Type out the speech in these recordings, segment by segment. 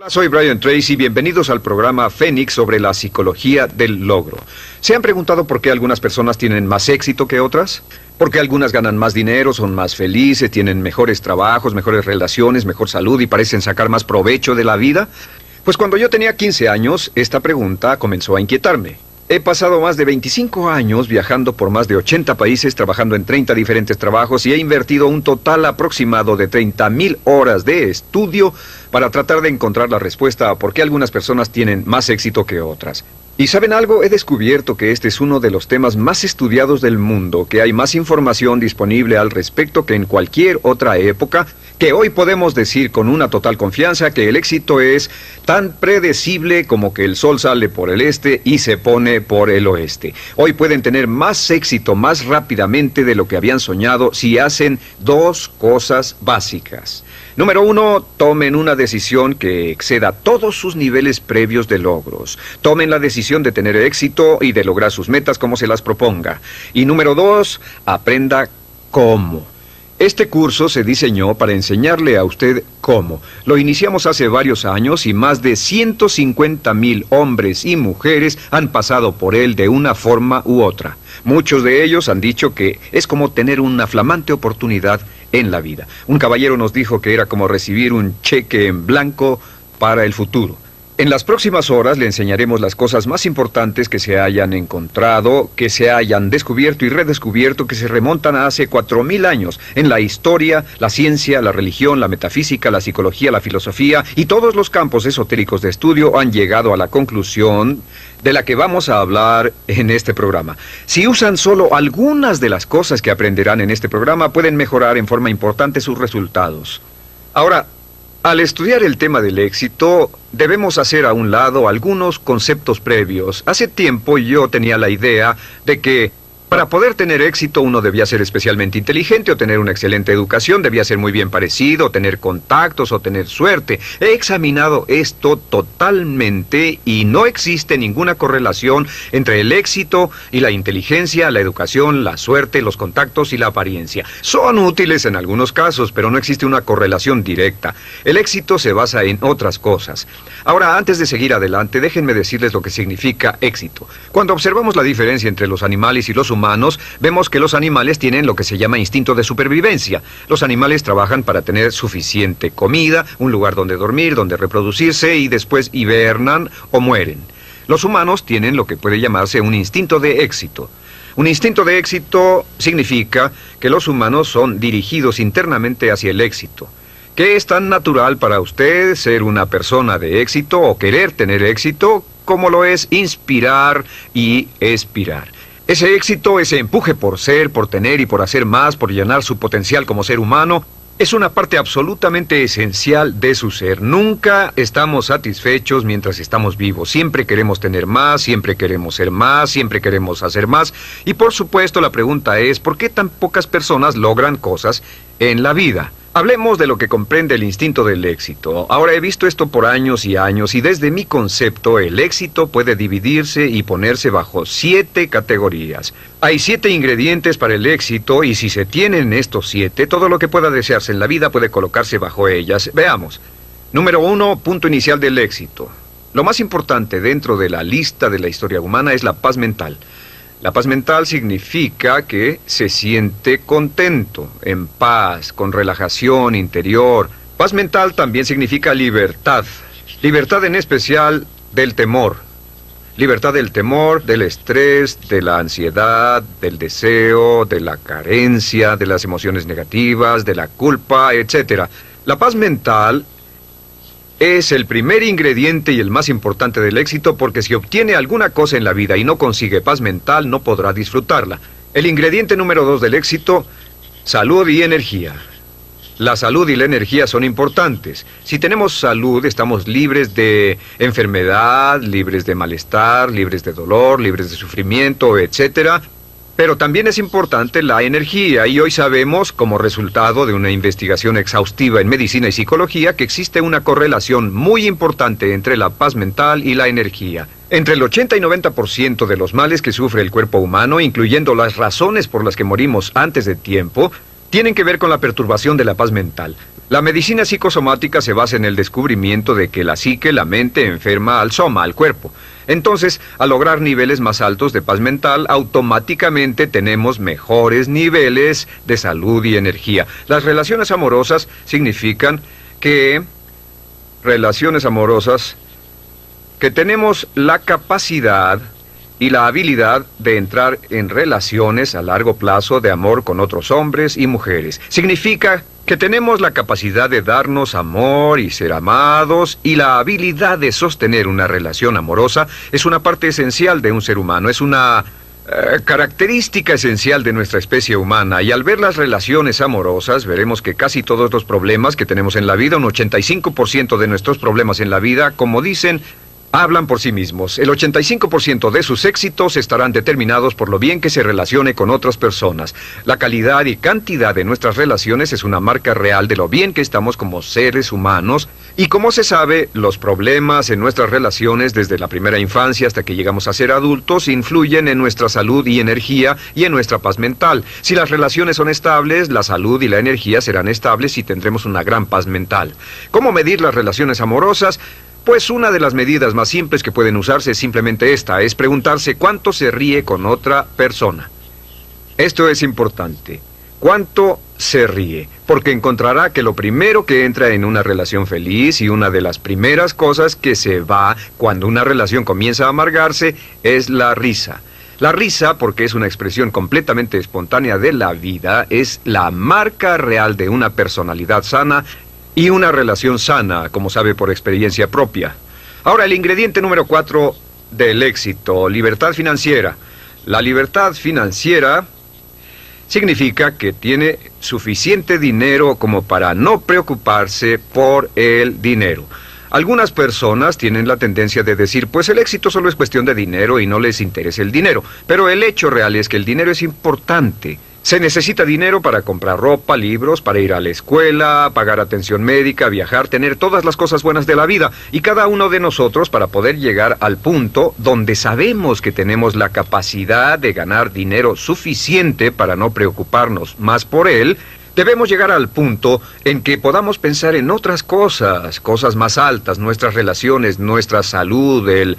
Soy Brian Tracy, bienvenidos al programa Fénix sobre la psicología del logro. ¿Se han preguntado por qué algunas personas tienen más éxito que otras? ¿Por qué algunas ganan más dinero, son más felices, tienen mejores trabajos, mejores relaciones, mejor salud y parecen sacar más provecho de la vida? Pues cuando yo tenía 15 años, esta pregunta comenzó a inquietarme. He pasado más de 25 años viajando por más de 80 países, trabajando en 30 diferentes trabajos y he invertido un total aproximado de 30,000 horas de estudio para tratar de encontrar la respuesta a por qué algunas personas tienen más éxito que otras. ¿Y saben algo? He descubierto que este es uno de los temas más estudiados del mundo, que hay más información disponible al respecto que en cualquier otra época, que hoy podemos decir con una total confianza que el éxito es tan predecible como que el sol sale por el este y se pone por el oeste. Hoy pueden tener más éxito más rápidamente de lo que habían soñado si hacen dos cosas básicas. Número 1, tomen una decisión que exceda todos sus niveles previos de logros. Tomen la decisión de tener éxito y de lograr sus metas como se las proponga. Y número 2, aprenda cómo. Este curso se diseñó para enseñarle a usted cómo. Lo iniciamos hace varios años y más de 150,000 hombres y mujeres han pasado por él de una forma u otra. Muchos de ellos han dicho que es como tener una flamante oportunidad en la vida. Un caballero nos dijo que era como recibir un cheque en blanco para el futuro. En las próximas horas le enseñaremos las cosas más importantes que se hayan encontrado, que se hayan descubierto y redescubierto, que se remontan a hace 4,000 años en la historia, la ciencia, la religión, la metafísica, la psicología, la filosofía y todos los campos esotéricos de estudio han llegado a la conclusión de la que vamos a hablar en este programa. Si usan solo algunas de las cosas que aprenderán en este programa, pueden mejorar en forma importante sus resultados. Ahora, al estudiar el tema del éxito, debemos hacer a un lado algunos conceptos previos. Hace tiempo yo tenía la idea de que para poder tener éxito uno debía ser especialmente inteligente o tener una excelente educación, debía ser muy bien parecido, tener contactos o tener suerte. He examinado esto totalmente y no existe ninguna correlación entre el éxito y la inteligencia, la educación, la suerte, los contactos y la apariencia. Son útiles en algunos casos, pero no existe una correlación directa. El éxito se basa en otras cosas. Ahora, antes de seguir adelante, déjenme decirles lo que significa éxito. Cuando observamos la diferencia entre los animales y los humanos, vemos que los animales tienen lo que se llama instinto de supervivencia. Los animales trabajan para tener suficiente comida, un lugar donde dormir, donde reproducirse y después hibernan o mueren. Los humanos tienen lo que puede llamarse un instinto de éxito. Un instinto de éxito significa que los humanos son dirigidos internamente hacia el éxito. ¿Qué es tan natural para usted ser una persona de éxito o querer tener éxito como lo es inspirar y expirar? Ese éxito, ese empuje por ser, por tener y por hacer más, por llenar su potencial como ser humano, es una parte absolutamente esencial de su ser. Nunca estamos satisfechos mientras estamos vivos. Siempre queremos tener más, siempre queremos ser más, siempre queremos hacer más. Y por supuesto la pregunta es, ¿por qué tan pocas personas logran cosas en la vida? Hablemos de lo que comprende el instinto del éxito. Ahora he visto esto por años y años y desde mi concepto el éxito puede dividirse y ponerse bajo 7 categorías. Hay 7 ingredientes para el éxito y si se tienen estos 7, todo lo que pueda desearse en la vida puede colocarse bajo ellas. Veamos. Número 1, punto inicial del éxito. Lo más importante dentro de la lista de la historia humana es la paz mental. La paz mental significa que se siente contento, en paz, con relajación interior. Paz mental también significa libertad. Libertad en especial del temor. Libertad del temor, del estrés, de la ansiedad, del deseo, de la carencia, de las emociones negativas, de la culpa, etc. La paz mental es el primer ingrediente y el más importante del éxito porque si obtiene alguna cosa en la vida y no consigue paz mental, no podrá disfrutarla. El ingrediente número 2 del éxito, salud y energía. La salud y la energía son importantes. Si tenemos salud, estamos libres de enfermedad, libres de malestar, libres de dolor, libres de sufrimiento, etc. Pero también es importante la energía y hoy sabemos, como resultado de una investigación exhaustiva en medicina y psicología, que existe una correlación muy importante entre la paz mental y la energía. Entre el 80 y 90% de los males que sufre el cuerpo humano, incluyendo las razones por las que morimos antes de tiempo, tienen que ver con la perturbación de la paz mental. La medicina psicosomática se basa en el descubrimiento de que la psique, la mente, enferma al soma, al cuerpo. Entonces, al lograr niveles más altos de paz mental, automáticamente tenemos mejores niveles de salud y energía. Las relaciones amorosas significan que tenemos la capacidad y la habilidad de entrar en relaciones a largo plazo de amor con otros hombres y mujeres. Significa que tenemos la capacidad de darnos amor y ser amados, y la habilidad de sostener una relación amorosa es una parte esencial de un ser humano, es una característica esencial de nuestra especie humana. Y al ver las relaciones amorosas, veremos que casi todos los problemas que tenemos en la vida, un 85% de nuestros problemas en la vida, como dicen, hablan por sí mismos. El 85% de sus éxitos estarán determinados por lo bien que se relacione con otras personas. La calidad y cantidad de nuestras relaciones es una marca real de lo bien que estamos como seres humanos. Y como se sabe, los problemas en nuestras relaciones desde la primera infancia hasta que llegamos a ser adultos influyen en nuestra salud y energía y en nuestra paz mental. Si las relaciones son estables, la salud y la energía serán estables y tendremos una gran paz mental. ¿Cómo medir las relaciones amorosas? Pues una de las medidas más simples que pueden usarse es simplemente esta, es preguntarse cuánto se ríe con otra persona. Esto es importante. ¿Cuánto se ríe? Porque encontrará que lo primero que entra en una relación feliz y una de las primeras cosas que se va cuando una relación comienza a amargarse es la risa. La risa, porque es una expresión completamente espontánea de la vida, es la marca real de una personalidad sana y una relación sana, como sabe por experiencia propia. Ahora, el ingrediente número 4 del éxito, libertad financiera. La libertad financiera significa que tiene suficiente dinero como para no preocuparse por el dinero. Algunas personas tienen la tendencia de decir, pues el éxito solo es cuestión de dinero y no les interesa el dinero. Pero el hecho real es que el dinero es importante. Se necesita dinero para comprar ropa, libros, para ir a la escuela, pagar atención médica, viajar, tener todas las cosas buenas de la vida. Y cada uno de nosotros, para poder llegar al punto donde sabemos que tenemos la capacidad de ganar dinero suficiente para no preocuparnos más por él, debemos llegar al punto en que podamos pensar en otras cosas, cosas más altas, nuestras relaciones, nuestra salud, el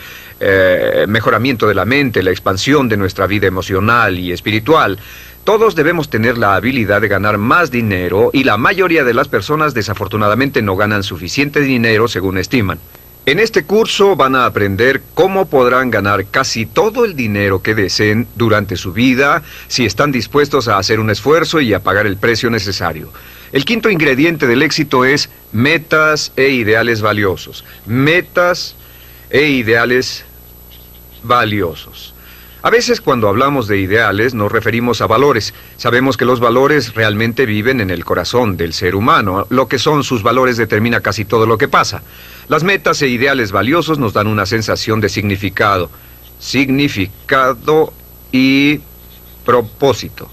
mejoramiento de la mente, la expansión de nuestra vida emocional y espiritual. Todos debemos tener la habilidad de ganar más dinero y la mayoría de las personas desafortunadamente no ganan suficiente dinero según estiman. En este curso van a aprender cómo podrán ganar casi todo el dinero que deseen durante su vida si están dispuestos a hacer un esfuerzo y a pagar el precio necesario. El quinto ingrediente del éxito es metas e ideales valiosos. Metas e ideales valiosos. A veces cuando hablamos de ideales nos referimos a valores. Sabemos que los valores realmente viven en el corazón del ser humano. Lo que son sus valores determina casi todo lo que pasa. Las metas e ideales valiosos nos dan una sensación de significado. Significado y propósito.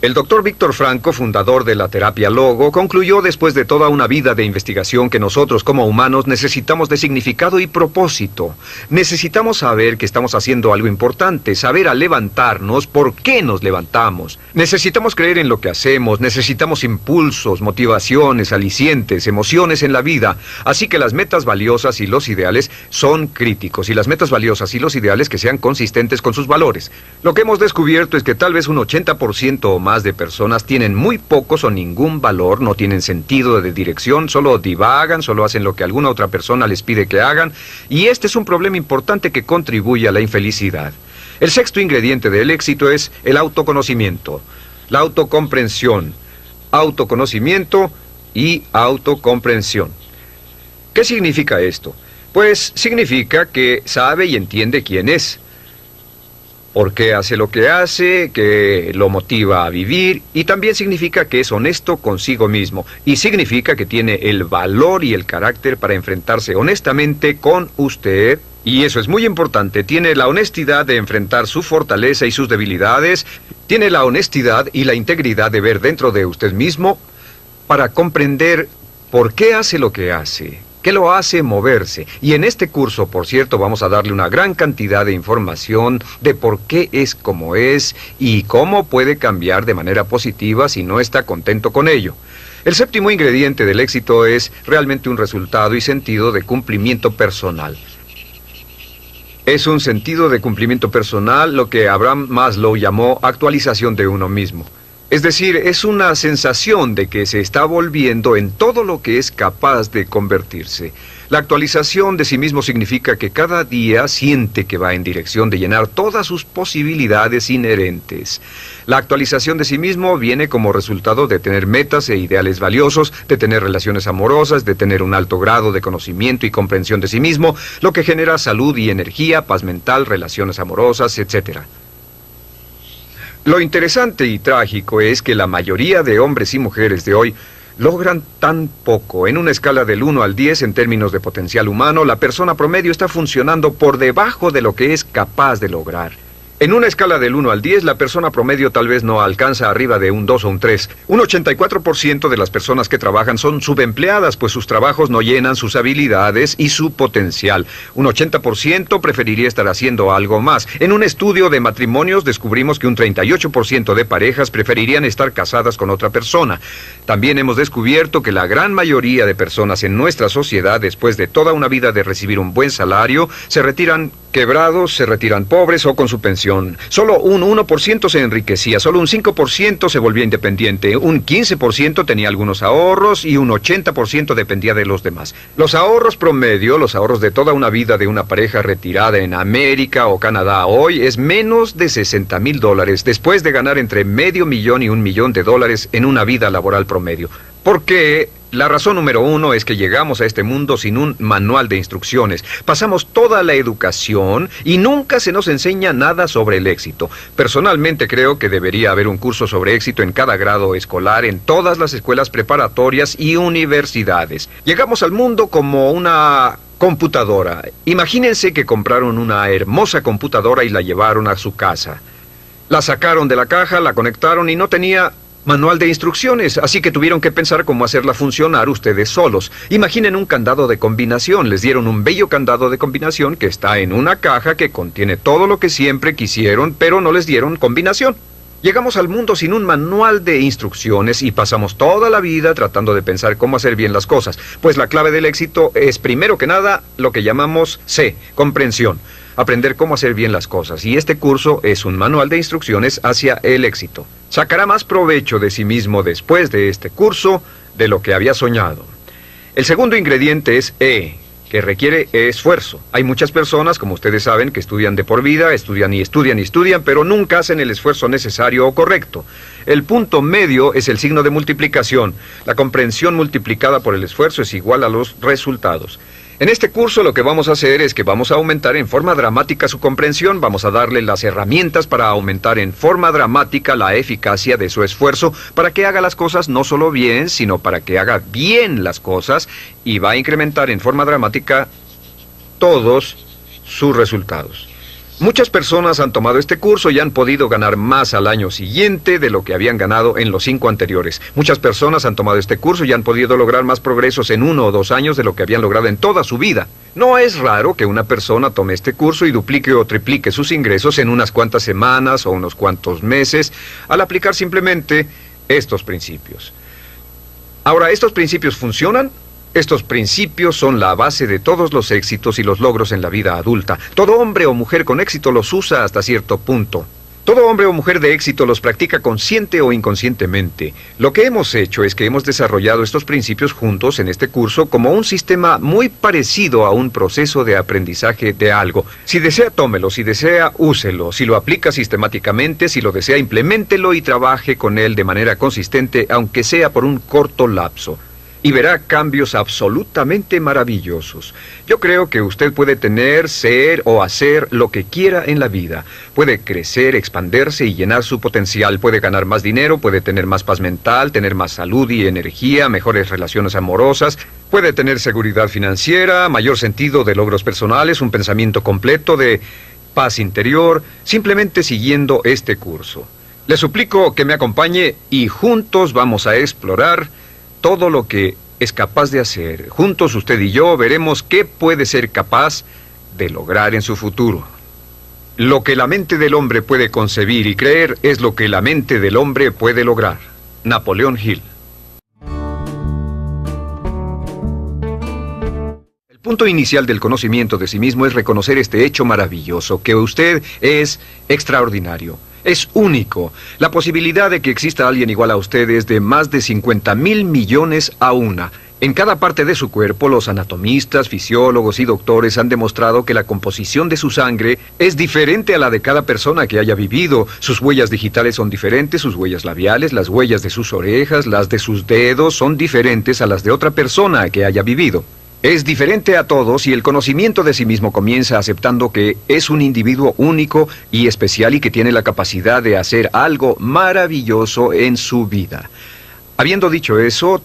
El doctor Víctor Frankl, fundador de la terapia Logo, concluyó después de toda una vida de investigación que nosotros como humanos necesitamos de significado y propósito. Necesitamos saber que estamos haciendo algo importante, saber al levantarnos por qué nos levantamos. Necesitamos creer en lo que hacemos, necesitamos impulsos, motivaciones, alicientes, emociones en la vida. Así que las metas valiosas y los ideales son críticos, y las metas valiosas y los ideales que sean consistentes con sus valores. Lo que hemos descubierto es que tal vez un 80% o más de personas tienen muy pocos o ningún valor, no tienen sentido de dirección, solo divagan, solo hacen lo que alguna otra persona les pide que hagan, y este es un problema importante que contribuye a la infelicidad. El sexto ingrediente del éxito es el autoconocimiento, la autocomprensión, autoconocimiento y autocomprensión. ¿Qué significa esto? Pues significa que sabe y entiende quién es, por qué hace lo que hace, que lo motiva a vivir, y también significa que es honesto consigo mismo, y significa que tiene el valor y el carácter para enfrentarse honestamente con usted, y eso es muy importante, tiene la honestidad de enfrentar su fortaleza y sus debilidades, tiene la honestidad y la integridad de ver dentro de usted mismo para comprender por qué hace lo que hace. ¿Qué lo hace moverse? Y en este curso, por cierto, vamos a darle una gran cantidad de información de por qué es como es y cómo puede cambiar de manera positiva si no está contento con ello. El séptimo ingrediente del éxito es realmente un resultado y sentido de cumplimiento personal. Es un sentido de cumplimiento personal lo que Abraham Maslow llamó actualización de uno mismo. Es decir, es una sensación de que se está volviendo en todo lo que es capaz de convertirse. La actualización de sí mismo significa que cada día siente que va en dirección de llenar todas sus posibilidades inherentes. La actualización de sí mismo viene como resultado de tener metas e ideales valiosos, de tener relaciones amorosas, de tener un alto grado de conocimiento y comprensión de sí mismo, lo que genera salud y energía, paz mental, relaciones amorosas, etc. Lo interesante y trágico es que la mayoría de hombres y mujeres de hoy logran tan poco. En una escala del 1 al 10 en términos de potencial humano, la persona promedio está funcionando por debajo de lo que es capaz de lograr. En una escala del 1 al 10, la persona promedio tal vez no alcanza arriba de un 2 o un 3. Un 84% de las personas que trabajan son subempleadas, pues sus trabajos no llenan sus habilidades y su potencial. Un 80% preferiría estar haciendo algo más. En un estudio de matrimonios descubrimos que un 38% de parejas preferirían estar casadas con otra persona. También hemos descubierto que la gran mayoría de personas en nuestra sociedad, después de toda una vida de recibir un buen salario, se retiran quebrados, se retiran pobres o con su pensión. Solo un 1% se enriquecía, solo un 5% se volvía independiente, un 15% tenía algunos ahorros y un 80% dependía de los demás. Los ahorros promedio, los ahorros de toda una vida de una pareja retirada en América o Canadá hoy es menos de $60,000 después de ganar entre $500,000 y $1 millón en una vida laboral promedio. Porque la razón número 1 es que llegamos a este mundo sin un manual de instrucciones. Pasamos toda la educación y nunca se nos enseña nada sobre el éxito. Personalmente creo que debería haber un curso sobre éxito en cada grado escolar, en todas las escuelas preparatorias y universidades. Llegamos al mundo como una computadora. Imagínense que compraron una hermosa computadora y la llevaron a su casa. La sacaron de la caja, la conectaron y no tenía manual de instrucciones, así que tuvieron que pensar cómo hacerla funcionar ustedes solos. Imaginen un candado de combinación. Les dieron un bello candado de combinación que está en una caja que contiene todo lo que siempre quisieron, pero no les dieron combinación. Llegamos al mundo sin un manual de instrucciones y pasamos toda la vida tratando de pensar cómo hacer bien las cosas. Pues la clave del éxito es, primero que nada, lo que llamamos C, comprensión. Aprender cómo hacer bien las cosas. Y este curso es un manual de instrucciones hacia el éxito. Sacará más provecho de sí mismo después de este curso de lo que había soñado. El segundo ingrediente es E, que requiere esfuerzo. Hay muchas personas, como ustedes saben, que estudian de por vida, estudian y estudian y estudian, pero nunca hacen el esfuerzo necesario o correcto. El punto medio es el signo de multiplicación. La comprensión multiplicada por el esfuerzo es igual a los resultados. En este curso lo que vamos a hacer es que vamos a aumentar en forma dramática su comprensión, vamos a darle las herramientas para aumentar en forma dramática la eficacia de su esfuerzo, para que haga las cosas no solo bien, sino para que haga bien las cosas, y va a incrementar en forma dramática todos sus resultados. Muchas personas han tomado este curso y han podido ganar más al año siguiente de lo que habían ganado en los 5 anteriores. Muchas personas han tomado este curso y han podido lograr más progresos en 1 o 2 años de lo que habían logrado en toda su vida. No es raro que una persona tome este curso y duplique o triplique sus ingresos en unas cuantas semanas o unos cuantos meses al aplicar simplemente estos principios. Ahora, ¿estos principios funcionan? Estos principios son la base de todos los éxitos y los logros en la vida adulta. Todo hombre o mujer con éxito los usa hasta cierto punto. Todo hombre o mujer de éxito los practica consciente o inconscientemente. Lo que hemos hecho es que hemos desarrollado estos principios juntos en este curso como un sistema muy parecido a un proceso de aprendizaje de algo. Si desea, tómelo; si desea, úselo; si lo aplica sistemáticamente; si lo desea, impleméntelo y trabaje con él de manera consistente, aunque sea por un corto lapso. Y verá cambios absolutamente maravillosos. Yo creo que usted puede tener, ser o hacer lo que quiera en la vida. Puede crecer, expandirse y llenar su potencial. Puede ganar más dinero, puede tener más paz mental, tener más salud y energía, mejores relaciones amorosas. Puede tener seguridad financiera, mayor sentido de logros personales, un pensamiento completo de paz interior, simplemente siguiendo este curso. Le suplico que me acompañe y juntos vamos a explorar todo lo que es capaz de hacer. Juntos usted y yo veremos qué puede ser capaz de lograr en su futuro. Lo que la mente del hombre puede concebir y creer es lo que la mente del hombre puede lograr. Napoleón Hill. El punto inicial del conocimiento de sí mismo es reconocer este hecho maravilloso, que usted es extraordinario, es único. La posibilidad de que exista alguien igual a usted es de más de 50.000 millones a una. En cada parte de su cuerpo, los anatomistas, fisiólogos y doctores han demostrado que la composición de su sangre es diferente a la de cada persona que haya vivido. Sus huellas digitales son diferentes, sus huellas labiales, las huellas de sus orejas, las de sus dedos son diferentes a las de otra persona que haya vivido. Es diferente a todos y el conocimiento de sí mismo comienza aceptando que es un individuo único y especial y que tiene la capacidad de hacer algo maravilloso en su vida. Habiendo dicho eso,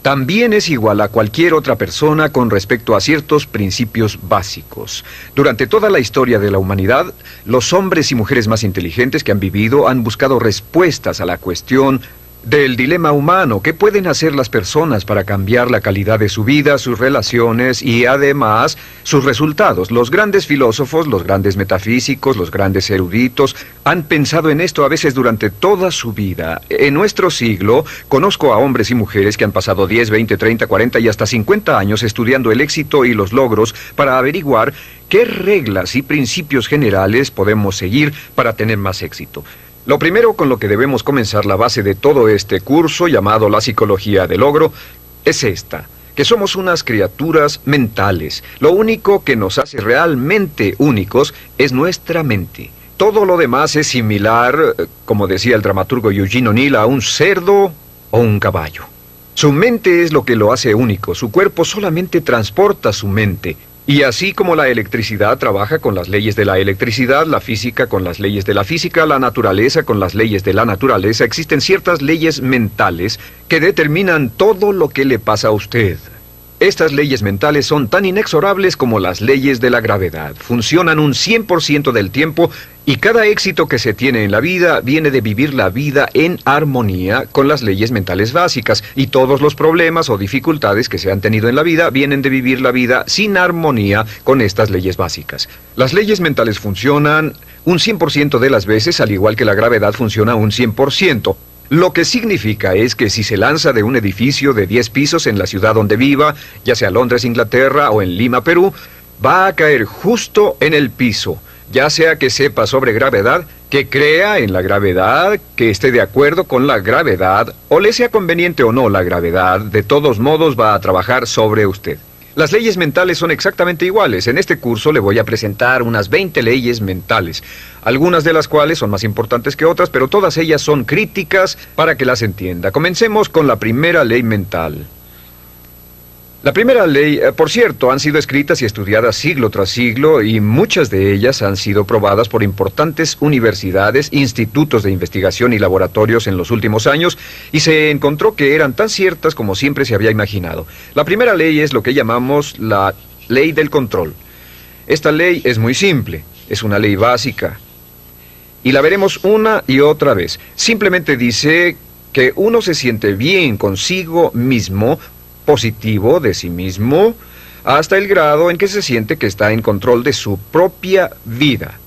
también es igual a cualquier otra persona con respecto a ciertos principios básicos. Durante toda la historia de la humanidad, los hombres y mujeres más inteligentes que han vivido han buscado respuestas a la cuestión del dilema humano. ¿Qué pueden hacer las personas para cambiar la calidad de su vida, sus relaciones y además sus resultados? Los grandes filósofos, los grandes metafísicos, los grandes eruditos han pensado en esto a veces durante toda su vida. En nuestro siglo conozco a hombres y mujeres que han pasado 10, 20, 30, 40 y hasta 50 años estudiando el éxito y los logros para averiguar qué reglas y principios generales podemos seguir para tener más éxito. Lo primero con lo que debemos comenzar la base de todo este curso, llamado la psicología del logro, es esta, que somos unas criaturas mentales. Lo único que nos hace realmente únicos es nuestra mente. Todo lo demás es similar, como decía el dramaturgo Eugene O'Neill, a un cerdo o un caballo. Su mente es lo que lo hace único, su cuerpo solamente transporta su mente. Y así como la electricidad trabaja con las leyes de la electricidad, la física con las leyes de la física, la naturaleza con las leyes de la naturaleza, existen ciertas leyes mentales que determinan todo lo que le pasa a usted. Estas leyes mentales son tan inexorables como las leyes de la gravedad. Funcionan un 100% del tiempo y cada éxito que se tiene en la vida viene de vivir la vida en armonía con las leyes mentales básicas. Y todos los problemas o dificultades que se han tenido en la vida vienen de vivir la vida sin armonía con estas leyes básicas. Las leyes mentales funcionan un 100% de las veces, al igual que la gravedad funciona un 100%. Lo que significa es que si se lanza de un edificio de 10 pisos en la ciudad donde viva, ya sea Londres, Inglaterra o en Lima, Perú, va a caer justo en el piso, ya sea que sepa sobre gravedad, que crea en la gravedad, que esté de acuerdo con la gravedad, o le sea conveniente o no la gravedad, de todos modos va a trabajar sobre usted. Las leyes mentales son exactamente iguales. En este curso le voy a presentar unas 20 leyes mentales, algunas de las cuales son más importantes que otras, pero todas ellas son críticas para que las entienda. Comencemos con la primera ley mental. La primera ley, por cierto, han sido escritas y estudiadas siglo tras siglo y muchas de ellas han sido probadas por importantes universidades, institutos de investigación y laboratorios en los últimos años y se encontró que eran tan ciertas como siempre se había imaginado. La primera ley es lo que llamamos la ley del control. Esta ley es muy simple, es una ley básica y la veremos una y otra vez. Simplemente dice que uno se siente bien consigo mismo, positivo de sí mismo, hasta el grado en que se siente que está en control de su propia vida.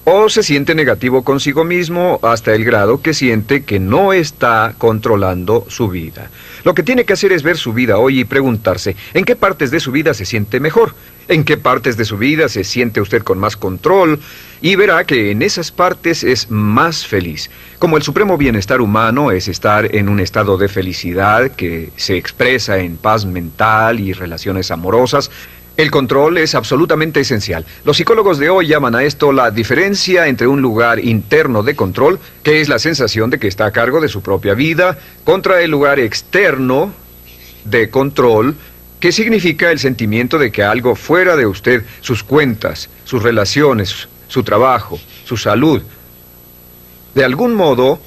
O se siente negativo consigo mismo hasta el grado que siente que no está controlando su vida. Lo que tiene que hacer es ver su vida hoy y preguntarse, ¿en qué partes de su vida se siente mejor? ¿En qué partes de su vida se siente usted con más control? Y verá que en esas partes es más feliz. Como el supremo bienestar humano es estar en un estado de felicidad que se expresa en paz mental y relaciones amorosas, el control es absolutamente esencial. Los psicólogos de hoy llaman a esto la diferencia entre un lugar interno de control, que es la sensación de que está a cargo de su propia vida, contra el lugar externo de control, que significa el sentimiento de que algo fuera de usted, sus cuentas, sus relaciones, su trabajo, su salud, de algún modo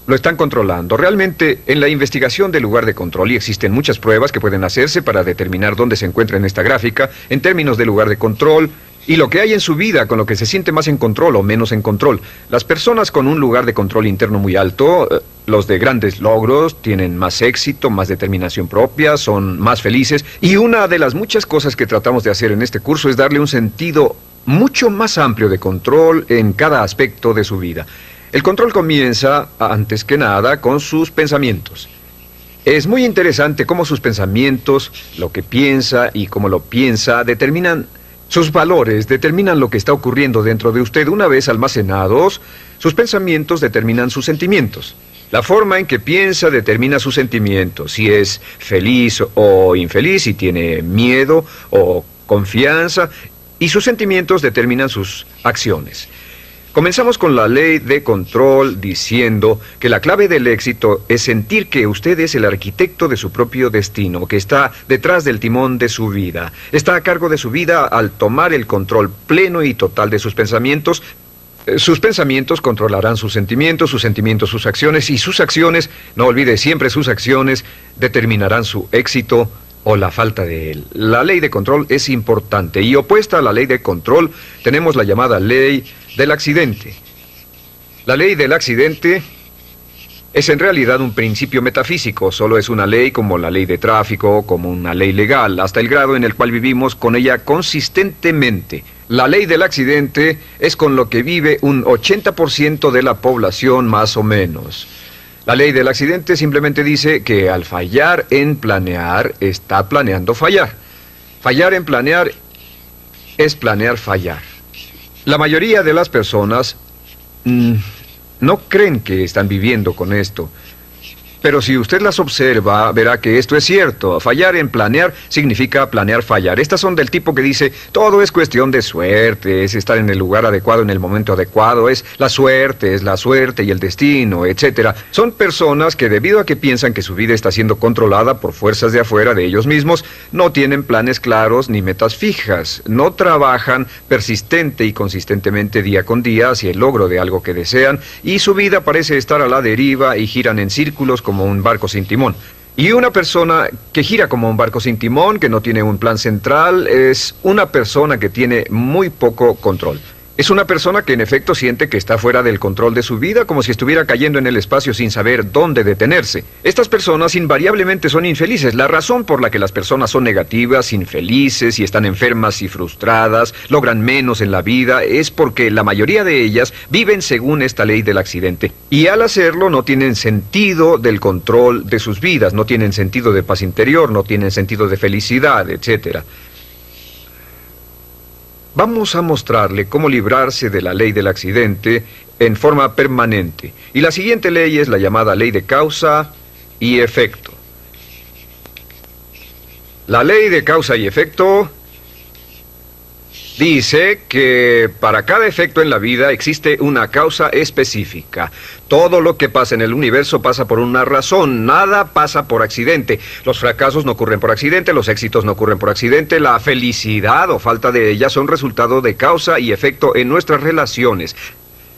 lo están controlando. Realmente, en la investigación del lugar de control, y existen muchas pruebas que pueden hacerse para determinar dónde se encuentra en esta gráfica, en términos de lugar de control, y lo que hay en su vida con lo que se siente más en control o menos en control. Las personas con un lugar de control interno muy alto Los de grandes logros tienen más éxito, más determinación propia, son más felices. Y una de las muchas cosas que tratamos de hacer en este curso es darle un sentido mucho más amplio de control en cada aspecto de su vida. El control comienza, antes que nada, con sus pensamientos. Es muy interesante cómo sus pensamientos, lo que piensa y cómo lo piensa, determinan sus valores, determinan lo que está ocurriendo dentro de usted. Una vez almacenados, sus pensamientos determinan sus sentimientos. La forma en que piensa determina sus sentimientos, si es feliz o infeliz, si tiene miedo o confianza, y sus sentimientos determinan sus acciones. Comenzamos con la ley de control diciendo que la clave del éxito es sentir que usted es el arquitecto de su propio destino, que está detrás del timón de su vida, está a cargo de su vida al tomar el control pleno y total de sus pensamientos. Sus pensamientos controlarán sus sentimientos sus acciones, y sus acciones, no olvide siempre sus acciones, determinarán su éxito o la falta de él. La ley de control es importante, y opuesta a la ley de control tenemos la llamada ley del accidente. La ley del accidente es en realidad un principio metafísico, solo es una ley como la ley de tráfico, como una ley legal, hasta el grado en el cual vivimos con ella consistentemente. La ley del accidente es con lo que vive un 80% de la población más o menos. La ley del accidente simplemente dice que al fallar en planear, está planeando fallar. Fallar en planear es planear fallar. La mayoría de las personas no creen que están viviendo con esto. Pero si usted las observa, verá que esto es cierto. Fallar en planear significa planear fallar. Estas son del tipo que dice, todo es cuestión de suerte, es estar en el lugar adecuado en el momento adecuado, es la suerte y el destino, etc. Son personas que, debido a que piensan que su vida está siendo controlada por fuerzas de afuera de ellos mismos, no tienen planes claros ni metas fijas, no trabajan persistente y consistentemente día con día hacia el logro de algo que desean, y su vida parece estar a la deriva y giran en círculos como un barco sin timón. Y una persona que gira como un barco sin timón, que no tiene un plan central, es una persona que tiene muy poco control. Es una persona que en efecto siente que está fuera del control de su vida, como si estuviera cayendo en el espacio sin saber dónde detenerse. Estas personas invariablemente son infelices. La razón por la que las personas son negativas, infelices y están enfermas y frustradas, logran menos en la vida, es porque la mayoría de ellas viven según esta ley del accidente. Y al hacerlo no tienen sentido del control de sus vidas, no tienen sentido de paz interior, no tienen sentido de felicidad, etc. Vamos a mostrarle cómo librarse de la ley del accidente en forma permanente. Y la siguiente ley es la llamada ley de causa y efecto. La ley de causa y efecto dice que para cada efecto en la vida existe una causa específica. Todo lo que pasa en el universo pasa por una razón, nada pasa por accidente. Los fracasos no ocurren por accidente, los éxitos no ocurren por accidente, la felicidad o falta de ella son resultado de causa y efecto en nuestras relaciones.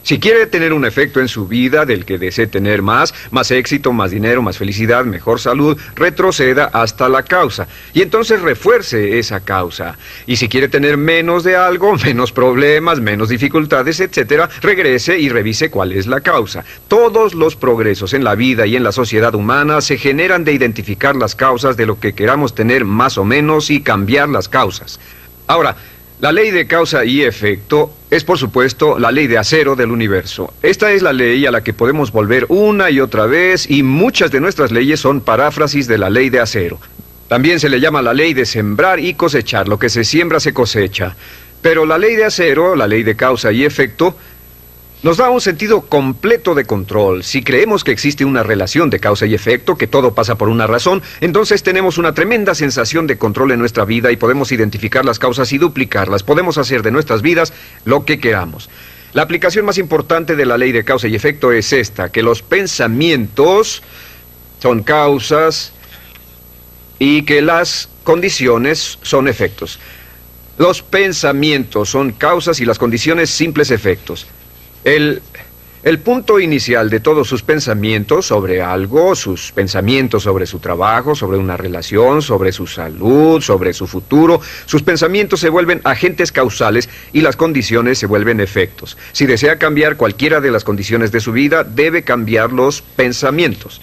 Si quiere tener un efecto en su vida del que desee tener más éxito, más dinero, más felicidad, mejor salud, retroceda hasta la causa. Y entonces refuerce esa causa. Y si quiere tener menos de algo, menos problemas, menos dificultades, etc., regrese y revise cuál es la causa. Todos los progresos en la vida y en la sociedad humana se generan de identificar las causas de lo que queramos tener más o menos y cambiar las causas. Ahora, la ley de causa y efecto es, por supuesto, la ley de acero del universo. Esta es la ley a la que podemos volver una y otra vez, y muchas de nuestras leyes son paráfrasis de la ley de acero. También se le llama la ley de sembrar y cosechar. Lo que se siembra se cosecha. Pero la ley de acero, la ley de causa y efecto, nos da un sentido completo de control. Si creemos que existe una relación de causa y efecto, que todo pasa por una razón, entonces tenemos una tremenda sensación de control en nuestra vida y podemos identificar las causas y duplicarlas. Podemos hacer de nuestras vidas lo que queramos. La aplicación más importante de la ley de causa y efecto es esta, que los pensamientos son causas y que las condiciones son efectos. Los pensamientos son causas y las condiciones simples efectos. El El punto inicial de todos sus pensamientos sobre algo, sus pensamientos sobre su trabajo, sobre una relación, sobre su salud, sobre su futuro, sus pensamientos se vuelven agentes causales y las condiciones se vuelven efectos. Si desea cambiar cualquiera de las condiciones de su vida, debe cambiar los pensamientos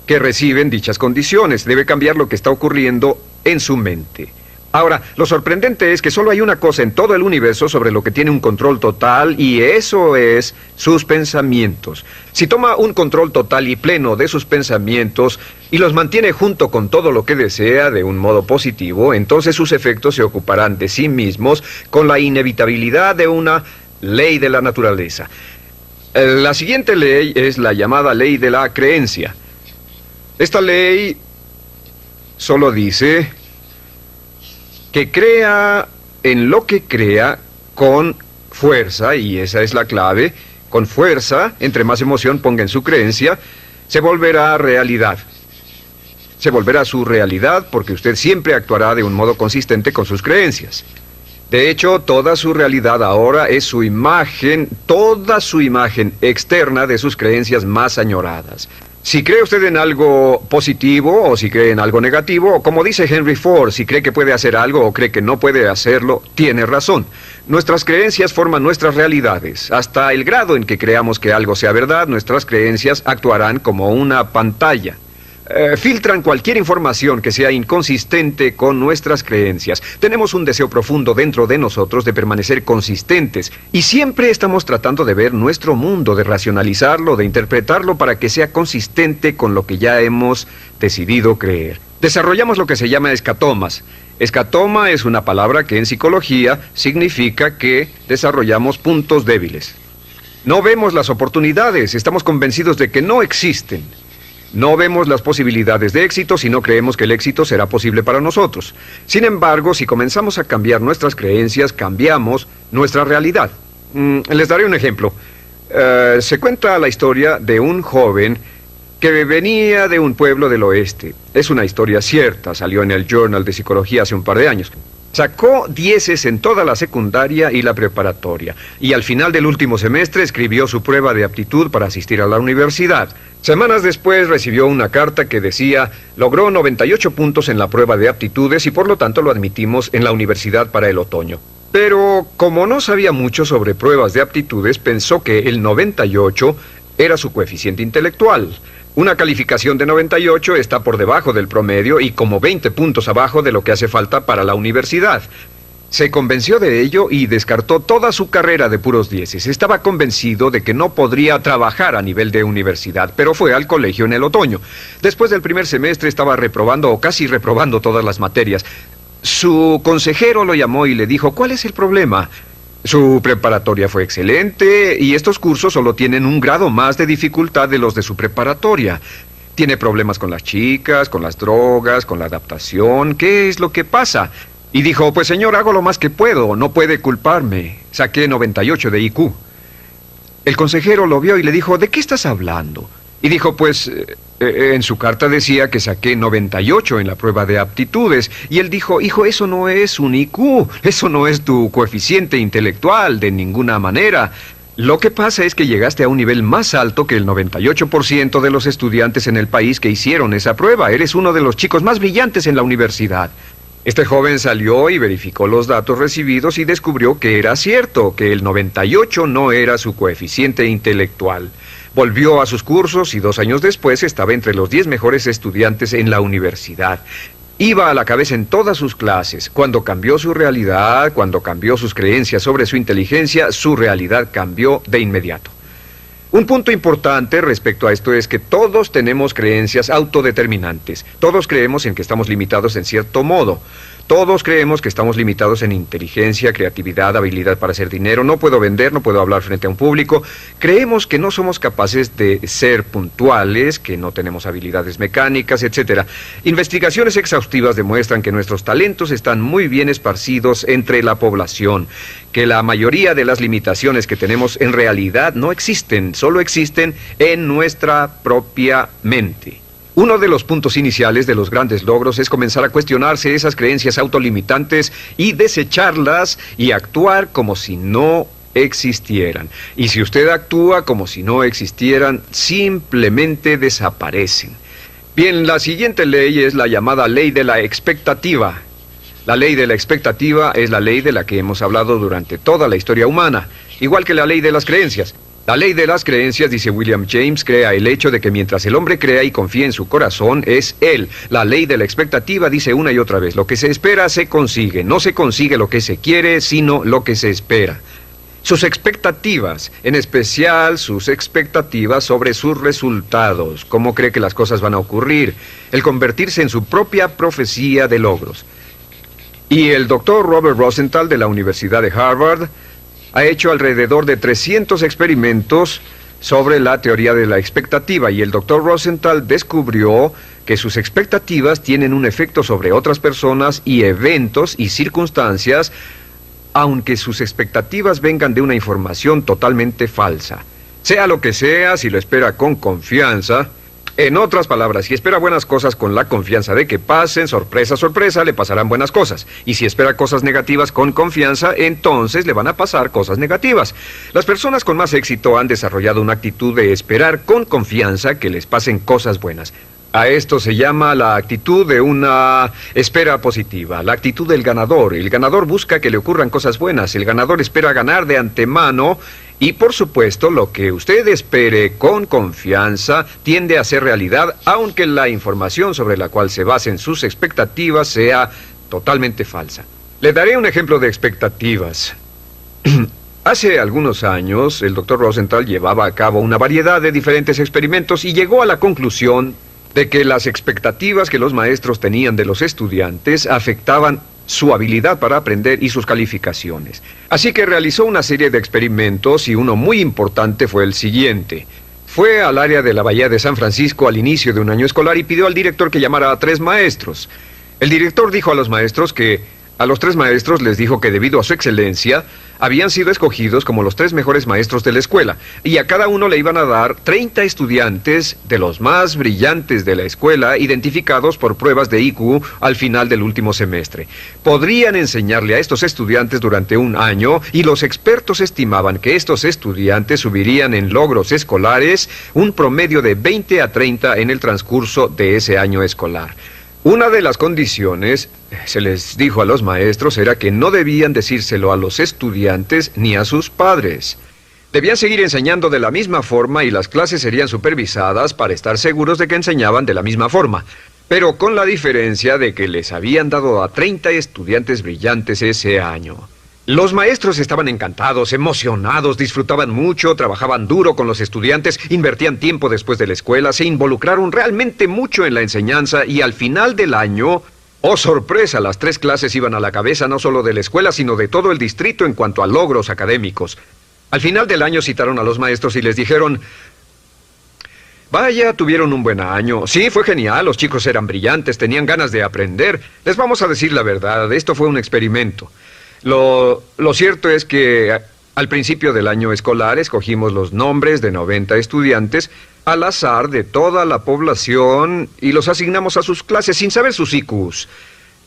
que reciben dichas condiciones, debe cambiar lo que está ocurriendo en su mente. Ahora, lo sorprendente es que solo hay una cosa en todo el universo sobre lo que tiene un control total y eso es sus pensamientos. Si toma un control total y pleno de sus pensamientos y los mantiene junto con todo lo que desea de un modo positivo, entonces sus efectos se ocuparán de sí mismos con la inevitabilidad de una ley de la naturaleza. La siguiente ley es la llamada ley de la creencia. Esta ley solo dice que crea en lo que crea con fuerza, y esa es la clave, con fuerza, entre más emoción ponga en su creencia, se volverá realidad. Se volverá su realidad porque usted siempre actuará de un modo consistente con sus creencias. De hecho, toda su realidad ahora es su imagen, toda su imagen externa de sus creencias más añoradas. Si cree usted en algo positivo o si cree en algo negativo, o como dice Henry Ford, si cree que puede hacer algo o cree que no puede hacerlo, tiene razón. Nuestras creencias forman nuestras realidades. Hasta el grado en que creamos que algo sea verdad, nuestras creencias actuarán como una pantalla. Filtran cualquier información que sea inconsistente con nuestras creencias. Tenemos un deseo profundo dentro de nosotros de permanecer consistentes y siempre estamos tratando de ver nuestro mundo, de racionalizarlo, de interpretarlo para que sea consistente con lo que ya hemos decidido creer. Desarrollamos lo que se llama escatomas. Escatoma es una palabra que en psicología significa que desarrollamos puntos débiles. No vemos las oportunidades, estamos convencidos de que no existen. No vemos las posibilidades de éxito si no creemos que el éxito será posible para nosotros. Sin embargo, si comenzamos a cambiar nuestras creencias, cambiamos nuestra realidad. Les daré un ejemplo. Se cuenta la historia de un joven que venía de un pueblo del oeste. Es una historia cierta, salió en el Journal de Psicología hace un par de años. Sacó 10 en toda la secundaria y la preparatoria, y al final del último semestre escribió su prueba de aptitud para asistir a la universidad. Semanas después recibió una carta que decía, logró 98 puntos en la prueba de aptitudes y por lo tanto lo admitimos en la universidad para el otoño. Pero como no sabía mucho sobre pruebas de aptitudes, pensó que el 98 era su coeficiente intelectual. Una calificación de 98 está por debajo del promedio y como 20 puntos abajo de lo que hace falta para la universidad. Se convenció de ello y descartó toda su carrera de puros 10. Estaba convencido de que no podría trabajar a nivel de universidad, pero fue al colegio en el otoño. Después del primer semestre estaba reprobando o casi reprobando todas las materias. Su consejero lo llamó y le dijo, ¿cuál es el problema? Su preparatoria fue excelente y estos cursos solo tienen un grado más de dificultad de los de su preparatoria. Tiene problemas con las chicas, con las drogas, con la adaptación. ¿Qué es lo que pasa? Y dijo, pues señor, hago lo más que puedo, no puede culparme. Saqué 98 de IQ. El consejero lo vio y le dijo, ¿de qué estás hablando? Y dijo, pues, en su carta decía que saqué 98 en la prueba de aptitudes. Y él dijo, hijo, eso no es un IQ, eso no es tu coeficiente intelectual de ninguna manera. Lo que pasa es que llegaste a un nivel más alto que el 98% de los estudiantes en el país que hicieron esa prueba. Eres uno de los chicos más brillantes en la universidad. Este joven salió y verificó los datos recibidos y descubrió que era cierto, que el 98 no era su coeficiente intelectual. Volvió a sus cursos y 2 años después estaba entre los 10 mejores estudiantes en la universidad. Iba a la cabeza en todas sus clases. Cuando cambió su realidad, cuando cambió sus creencias sobre su inteligencia, su realidad cambió de inmediato. Un punto importante respecto a esto es que todos tenemos creencias autodeterminantes. Todos creemos en que estamos limitados en cierto modo. Todos creemos que estamos limitados en inteligencia, creatividad, habilidad para hacer dinero. No puedo vender, no puedo hablar frente a un público. Creemos que no somos capaces de ser puntuales, que no tenemos habilidades mecánicas, etc. Investigaciones exhaustivas demuestran que nuestros talentos están muy bien esparcidos entre la población, que la mayoría de las limitaciones que tenemos en realidad no existen, solo existen en nuestra propia mente. Uno de los puntos iniciales de los grandes logros es comenzar a cuestionarse esas creencias autolimitantes y desecharlas y actuar como si no existieran. Y si usted actúa como si no existieran, simplemente desaparecen. Bien, la siguiente ley es la llamada ley de la expectativa. La ley de la expectativa es la ley de la que hemos hablado durante toda la historia humana, igual que la ley de las creencias. La ley de las creencias, dice William James, crea el hecho de que mientras el hombre crea y confía en su corazón, es él. La ley de la expectativa dice una y otra vez, lo que se espera se consigue. No se consigue lo que se quiere, sino lo que se espera. Sus expectativas, en especial sus expectativas sobre sus resultados, cómo cree que las cosas van a ocurrir, el convertirse en su propia profecía de logros. Y el doctor Robert Rosenthal de la Universidad de Harvard ha hecho alrededor de 300 experimentos sobre la teoría de la expectativa, y el doctor Rosenthal descubrió que sus expectativas tienen un efecto sobre otras personas y eventos y circunstancias, aunque sus expectativas vengan de una información totalmente falsa. Sea lo que sea, si lo espera con confianza, en otras palabras, si espera buenas cosas con la confianza de que pasen, sorpresa, sorpresa, le pasarán buenas cosas. Y si espera cosas negativas con confianza, entonces le van a pasar cosas negativas. Las personas con más éxito han desarrollado una actitud de esperar con confianza que les pasen cosas buenas. A esto se llama la actitud de una espera positiva, la actitud del ganador. El ganador busca que le ocurran cosas buenas, el ganador espera ganar de antemano y, por supuesto, lo que usted espere con confianza tiende a ser realidad, aunque la información sobre la cual se basen sus expectativas sea totalmente falsa. Le daré un ejemplo de expectativas. Hace algunos años, el doctor Rosenthal llevaba a cabo una variedad de diferentes experimentos y llegó a la conclusión de que las expectativas que los maestros tenían de los estudiantes afectaban su habilidad para aprender y sus calificaciones. Así que realizó una serie de experimentos y uno muy importante fue el siguiente. Fue al área de la Bahía de San Francisco al inicio de un año escolar y pidió al director que llamara a 3 maestros. El director dijo a los maestros que a los 3 maestros les dijo que debido a su excelencia habían sido escogidos como los 3 mejores maestros de la escuela, y a cada uno le iban a dar 30 estudiantes de los más brillantes de la escuela, identificados por pruebas de IQ al final del último semestre. Podrían enseñarle a estos estudiantes durante un año, y los expertos estimaban que estos estudiantes subirían en logros escolares un promedio de 20 a 30 en el transcurso de ese año escolar. Una de las condiciones, se les dijo a los maestros, era que no debían decírselo a los estudiantes ni a sus padres. Debían seguir enseñando de la misma forma y las clases serían supervisadas para estar seguros de que enseñaban de la misma forma, pero con la diferencia de que les habían dado a 30 estudiantes brillantes ese año. Los maestros estaban encantados, emocionados, disfrutaban mucho, trabajaban duro con los estudiantes, invertían tiempo después de la escuela, se involucraron realmente mucho en la enseñanza y al final del año, ¡oh sorpresa!, las 3 clases iban a la cabeza no solo de la escuela, sino de todo el distrito en cuanto a logros académicos. Al final del año citaron a los maestros y les dijeron: vaya, tuvieron un buen año. Sí, fue genial, los chicos eran brillantes, tenían ganas de aprender. Les vamos a decir la verdad, esto fue un experimento. Lo cierto es que al principio del año escolar escogimos los nombres de 90 estudiantes al azar de toda la población y los asignamos a sus clases sin saber sus IQs.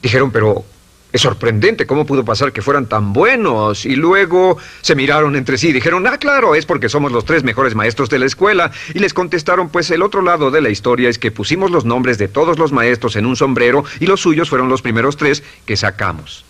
Dijeron, pero es sorprendente, ¿cómo pudo pasar que fueran tan buenos? Y luego se miraron entre sí y dijeron, claro, es porque somos los 3 mejores maestros de la escuela. Y les contestaron, pues el otro lado de la historia es que pusimos los nombres de todos los maestros en un sombrero y los suyos fueron los primeros 3 que sacamos.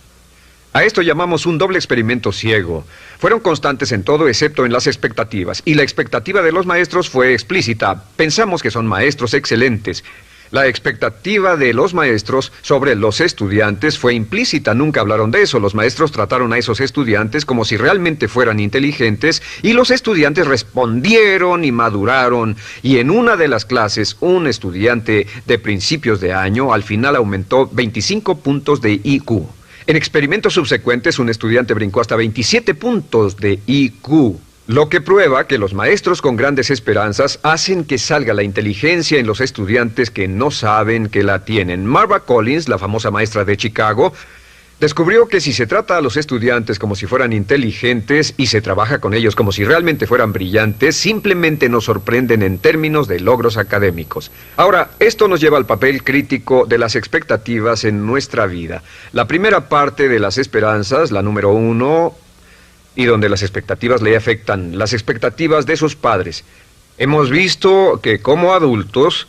A esto llamamos un doble experimento ciego. Fueron constantes en todo excepto en las expectativas, y la expectativa de los maestros fue explícita. Pensamos que son maestros excelentes. La expectativa de los maestros sobre los estudiantes fue implícita, nunca hablaron de eso. Los maestros trataron a esos estudiantes como si realmente fueran inteligentes, y los estudiantes respondieron y maduraron. Y en una de las clases, un estudiante de principios de año al final aumentó 25 puntos de IQ. En experimentos subsecuentes, un estudiante brincó hasta 27 puntos de IQ, lo que prueba que los maestros con grandes esperanzas hacen que salga la inteligencia en los estudiantes que no saben que la tienen. Marva Collins, la famosa maestra de Chicago, descubrió que si se trata a los estudiantes como si fueran inteligentes y se trabaja con ellos como si realmente fueran brillantes, simplemente nos sorprenden en términos de logros académicos. Ahora, esto nos lleva al papel crítico de las expectativas en nuestra vida. La primera parte de las esperanzas, la número 1, y donde las expectativas le afectan, las expectativas de sus padres. Hemos visto que como adultos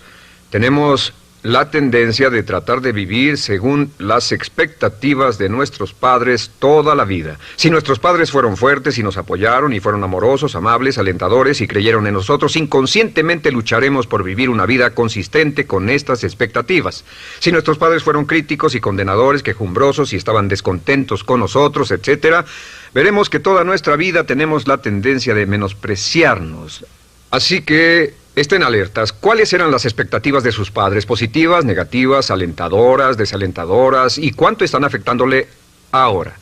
tenemos la tendencia de tratar de vivir según las expectativas de nuestros padres toda la vida. Si nuestros padres fueron fuertes y nos apoyaron y fueron amorosos, amables, alentadores y creyeron en nosotros, inconscientemente lucharemos por vivir una vida consistente con estas expectativas. Si nuestros padres fueron críticos y condenadores, quejumbrosos y estaban descontentos con nosotros, etc., veremos que toda nuestra vida tenemos la tendencia de menospreciarnos. Así que estén alertas. ¿Cuáles eran las expectativas de sus padres? ¿Positivas, negativas, alentadoras, desalentadoras? ¿Y cuánto están afectándole ahora?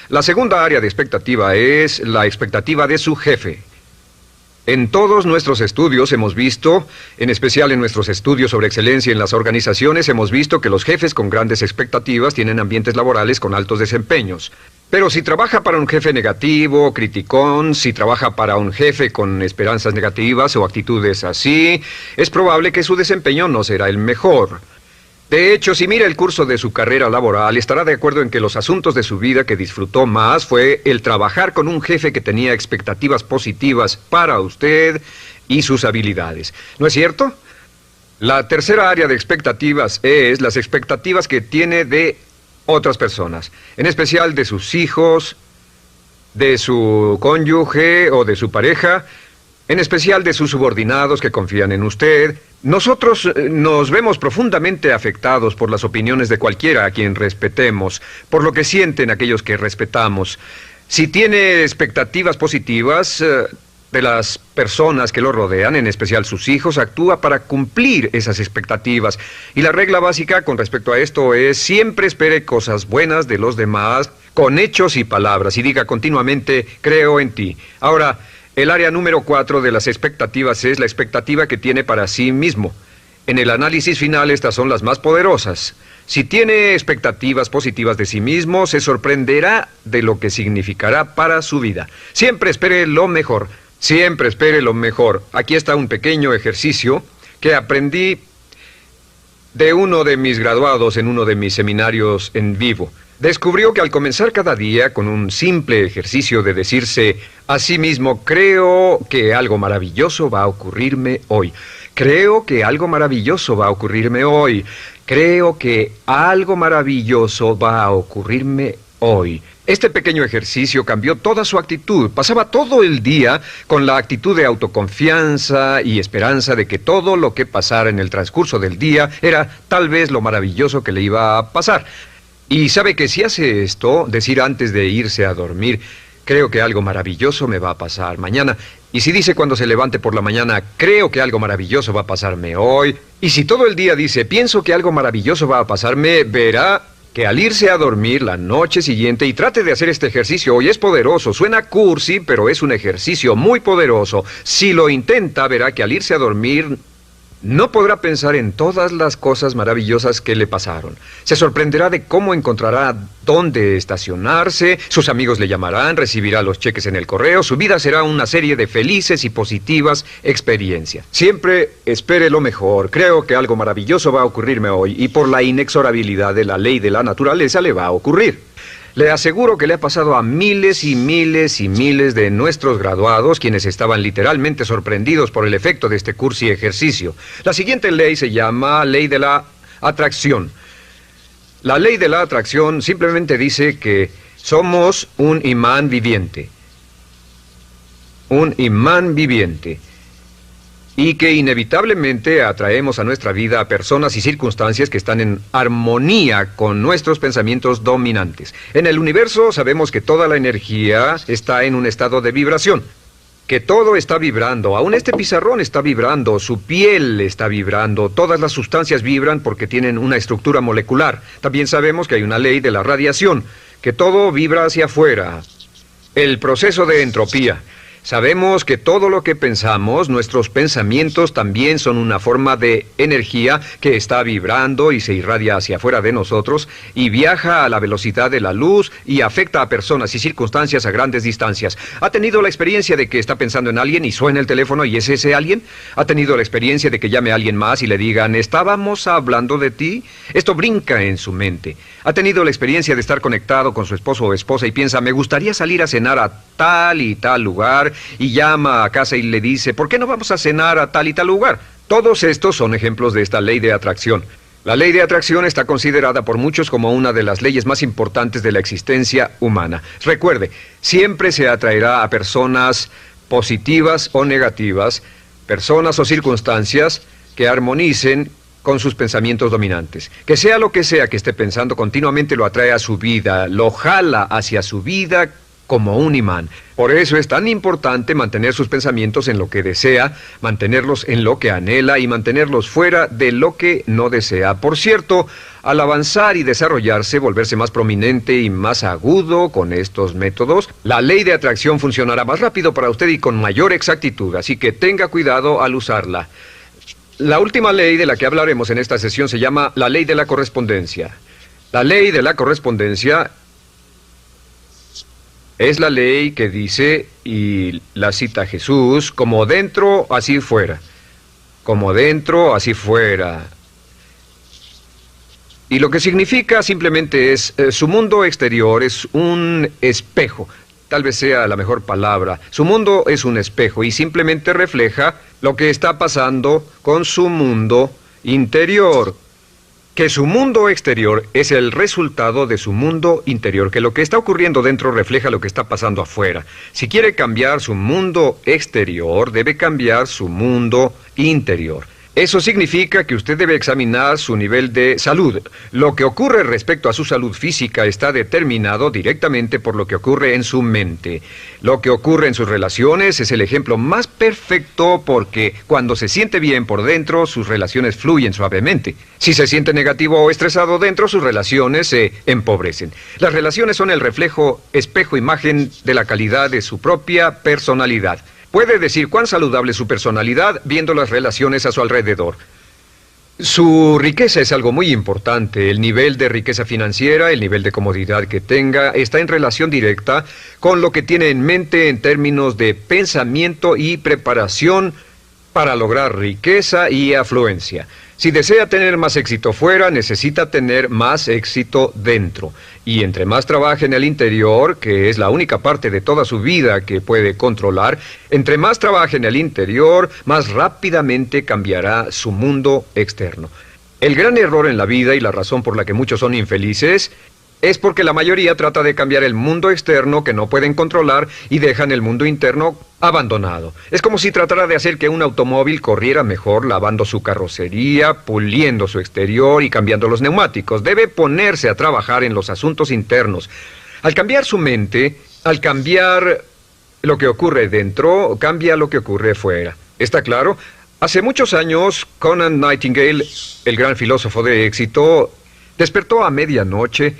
La segunda área de expectativa es la expectativa de su jefe. En todos nuestros estudios hemos visto, en especial en nuestros estudios sobre excelencia en las organizaciones, hemos visto que los jefes con grandes expectativas tienen ambientes laborales con altos desempeños. Pero si trabaja para un jefe negativo, criticón, si trabaja para un jefe con esperanzas negativas o actitudes así, es probable que su desempeño no será el mejor. De hecho, si mira el curso de su carrera laboral, estará de acuerdo en que los asuntos de su vida que disfrutó más fue el trabajar con un jefe que tenía expectativas positivas para usted y sus habilidades. ¿No es cierto? La tercera área de expectativas es las expectativas que tiene de otras personas, en especial de sus hijos, de su cónyuge o de su pareja, en especial de sus subordinados que confían en usted. Nosotros nos vemos profundamente afectados por las opiniones de cualquiera a quien respetemos, por lo que sienten aquellos que respetamos. Si tiene expectativas positivas de las personas que lo rodean, en especial sus hijos, actúa para cumplir esas expectativas. Y la regla básica con respecto a esto es: siempre espere cosas buenas de los demás con hechos y palabras y diga continuamente: creo en ti. Ahora, el área número 4 de las expectativas es la expectativa que tiene para sí mismo. En el análisis final, estas son las más poderosas. Si tiene expectativas positivas de sí mismo, se sorprenderá de lo que significará para su vida. Siempre espere lo mejor. Siempre espere lo mejor. Aquí está un pequeño ejercicio que aprendí de uno de mis graduados en uno de mis seminarios en vivo. Descubrió que al comenzar cada día con un simple ejercicio de decirse a sí mismo: creo que algo maravilloso va a ocurrirme hoy. Creo que algo maravilloso va a ocurrirme hoy. Creo que algo maravilloso va a ocurrirme hoy. Este pequeño ejercicio cambió toda su actitud. Pasaba todo el día con la actitud de autoconfianza y esperanza de que todo lo que pasara en el transcurso del día era tal vez lo maravilloso que le iba a pasar. Y sabe que si hace esto, decir antes de irse a dormir: creo que algo maravilloso me va a pasar mañana. Y si dice cuando se levante por la mañana: creo que algo maravilloso va a pasarme hoy. Y si todo el día dice: pienso que algo maravilloso va a pasarme, verá que al irse a dormir la noche siguiente, y trate de hacer este ejercicio hoy, es poderoso. Suena cursi, pero es un ejercicio muy poderoso. Si lo intenta, verá que al irse a dormir no podrá pensar en todas las cosas maravillosas que le pasaron. Se sorprenderá de cómo encontrará dónde estacionarse, sus amigos le llamarán, recibirá los cheques en el correo, su vida será una serie de felices y positivas experiencias. Siempre espere lo mejor. Creo que algo maravilloso va a ocurrirme hoy, y por la inexorabilidad de la ley de la naturaleza le va a ocurrir. Le aseguro que le ha pasado a miles y miles y miles de nuestros graduados, quienes estaban literalmente sorprendidos por el efecto de este curso y ejercicio. La siguiente ley se llama ley de la atracción. La ley de la atracción simplemente dice que somos un imán viviente. Un imán viviente. Y que inevitablemente atraemos a nuestra vida a personas y circunstancias que están en armonía con nuestros pensamientos dominantes. En el universo sabemos que toda la energía está en un estado de vibración, que todo está vibrando. Aún este pizarrón está vibrando, su piel está vibrando, todas las sustancias vibran porque tienen una estructura molecular. También sabemos que hay una ley de la radiación, que todo vibra hacia afuera. El proceso de entropía. Sabemos que todo lo que pensamos, nuestros pensamientos también son una forma de energía que está vibrando y se irradia hacia afuera de nosotros y viaja a la velocidad de la luz y afecta a personas y circunstancias a grandes distancias. ¿Ha tenido la experiencia de que está pensando en alguien y suena el teléfono y es ese alguien? ¿Ha tenido la experiencia de que llame a alguien más y le digan: estábamos hablando de ti? Esto brinca en su mente. ¿Ha tenido la experiencia de estar conectado con su esposo o esposa y piensa: me gustaría salir a cenar a tal y tal lugar y llama a casa y le dice, ¿por qué no vamos a cenar a tal y tal lugar? Todos estos son ejemplos de esta ley de atracción. La ley de atracción está considerada por muchos como una de las leyes más importantes de la existencia humana. Recuerde, siempre se atraerá a personas positivas o negativas, personas o circunstancias que armonicen con sus pensamientos dominantes. Que sea lo que sea que esté pensando, continuamente lo atrae a su vida, lo jala hacia su vida como un imán. Por eso es tan importante mantener sus pensamientos en lo que desea, mantenerlos en lo que anhela y mantenerlos fuera de lo que no desea. Por cierto, al avanzar y desarrollarse, volverse más prominente y más agudo con estos métodos, la ley de atracción funcionará más rápido para usted y con mayor exactitud, así que tenga cuidado al usarla. La última ley de la que hablaremos en esta sesión se llama la ley de la correspondencia. La ley de la correspondencia es la ley que dice, y la cita Jesús, como dentro, así fuera. Como dentro, así fuera. Y lo que significa simplemente es, su mundo exterior es un espejo. Tal vez sea la mejor palabra. Su mundo es un espejo y simplemente refleja lo que está pasando con su mundo interior. Que su mundo exterior es el resultado de su mundo interior, que lo que está ocurriendo dentro refleja lo que está pasando afuera. Si quiere cambiar su mundo exterior, debe cambiar su mundo interior. Eso significa que usted debe examinar su nivel de salud. Lo que ocurre respecto a su salud física está determinado directamente por lo que ocurre en su mente. Lo que ocurre en sus relaciones es el ejemplo más perfecto porque cuando se siente bien por dentro, sus relaciones fluyen suavemente. Si se siente negativo o estresado dentro, sus relaciones se empobrecen. Las relaciones son el reflejo, espejo, imagen de la calidad de su propia personalidad. Puede decir cuán saludable es su personalidad viendo las relaciones a su alrededor. Su riqueza es algo muy importante. El nivel de riqueza financiera, el nivel de comodidad que tenga, está en relación directa con lo que tiene en mente en términos de pensamiento y preparación para lograr riqueza y afluencia. Si desea tener más éxito fuera, necesita tener más éxito dentro. Y entre más trabaje en el interior, que es la única parte de toda su vida que puede controlar, entre más trabaje en el interior, más rápidamente cambiará su mundo externo. El gran error en la vida y la razón por la que muchos son infelices es porque la mayoría trata de cambiar el mundo externo que no pueden controlar y dejan el mundo interno abandonado. Es como si tratara de hacer que un automóvil corriera mejor lavando su carrocería, puliendo su exterior y cambiando los neumáticos. Debe ponerse a trabajar en los asuntos internos. Al cambiar su mente, al cambiar lo que ocurre dentro, cambia lo que ocurre fuera. ¿Está claro? Hace muchos años, Conant Nightingale, el gran filósofo de éxito, despertó a medianoche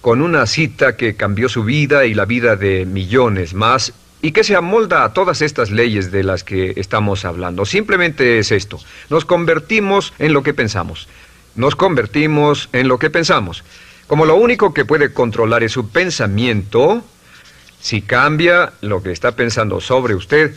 con una cita que cambió su vida y la vida de millones más, y que se amolda a todas estas leyes de las que estamos hablando. Simplemente es esto: nos convertimos en lo que pensamos. Nos convertimos en lo que pensamos. Como lo único que puede controlar es su pensamiento, si cambia lo que está pensando sobre usted,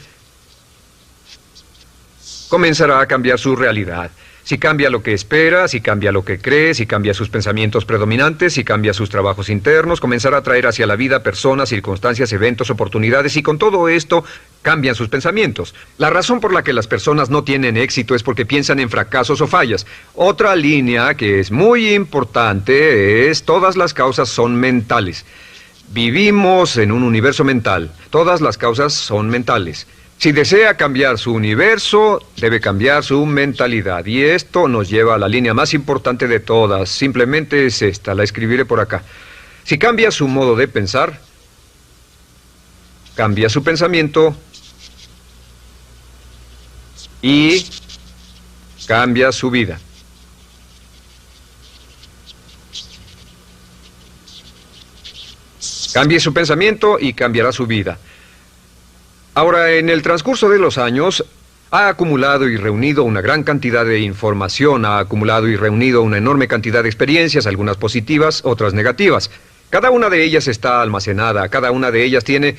comenzará a cambiar su realidad. Si cambia lo que espera, si cambia lo que cree, si cambia sus pensamientos predominantes, si cambia sus trabajos internos, comenzará a traer hacia la vida personas, circunstancias, eventos, oportunidades, y con todo esto cambian sus pensamientos. La razón por la que las personas no tienen éxito es porque piensan en fracasos o fallas. Otra línea que es muy importante es: todas las causas son mentales. Vivimos en un universo mental. Todas las causas son mentales. Si desea cambiar su universo, debe cambiar su mentalidad. Y esto nos lleva a la línea más importante de todas. Simplemente es esta, la escribiré por acá. Si cambia su modo de pensar, cambia su pensamiento y cambia su vida. Cambie su pensamiento y cambiará su vida. Ahora, en el transcurso de los años, ha acumulado y reunido una gran cantidad de información, ha acumulado y reunido una enorme cantidad de experiencias, algunas positivas, otras negativas. Cada una de ellas está almacenada, cada una de ellas tiene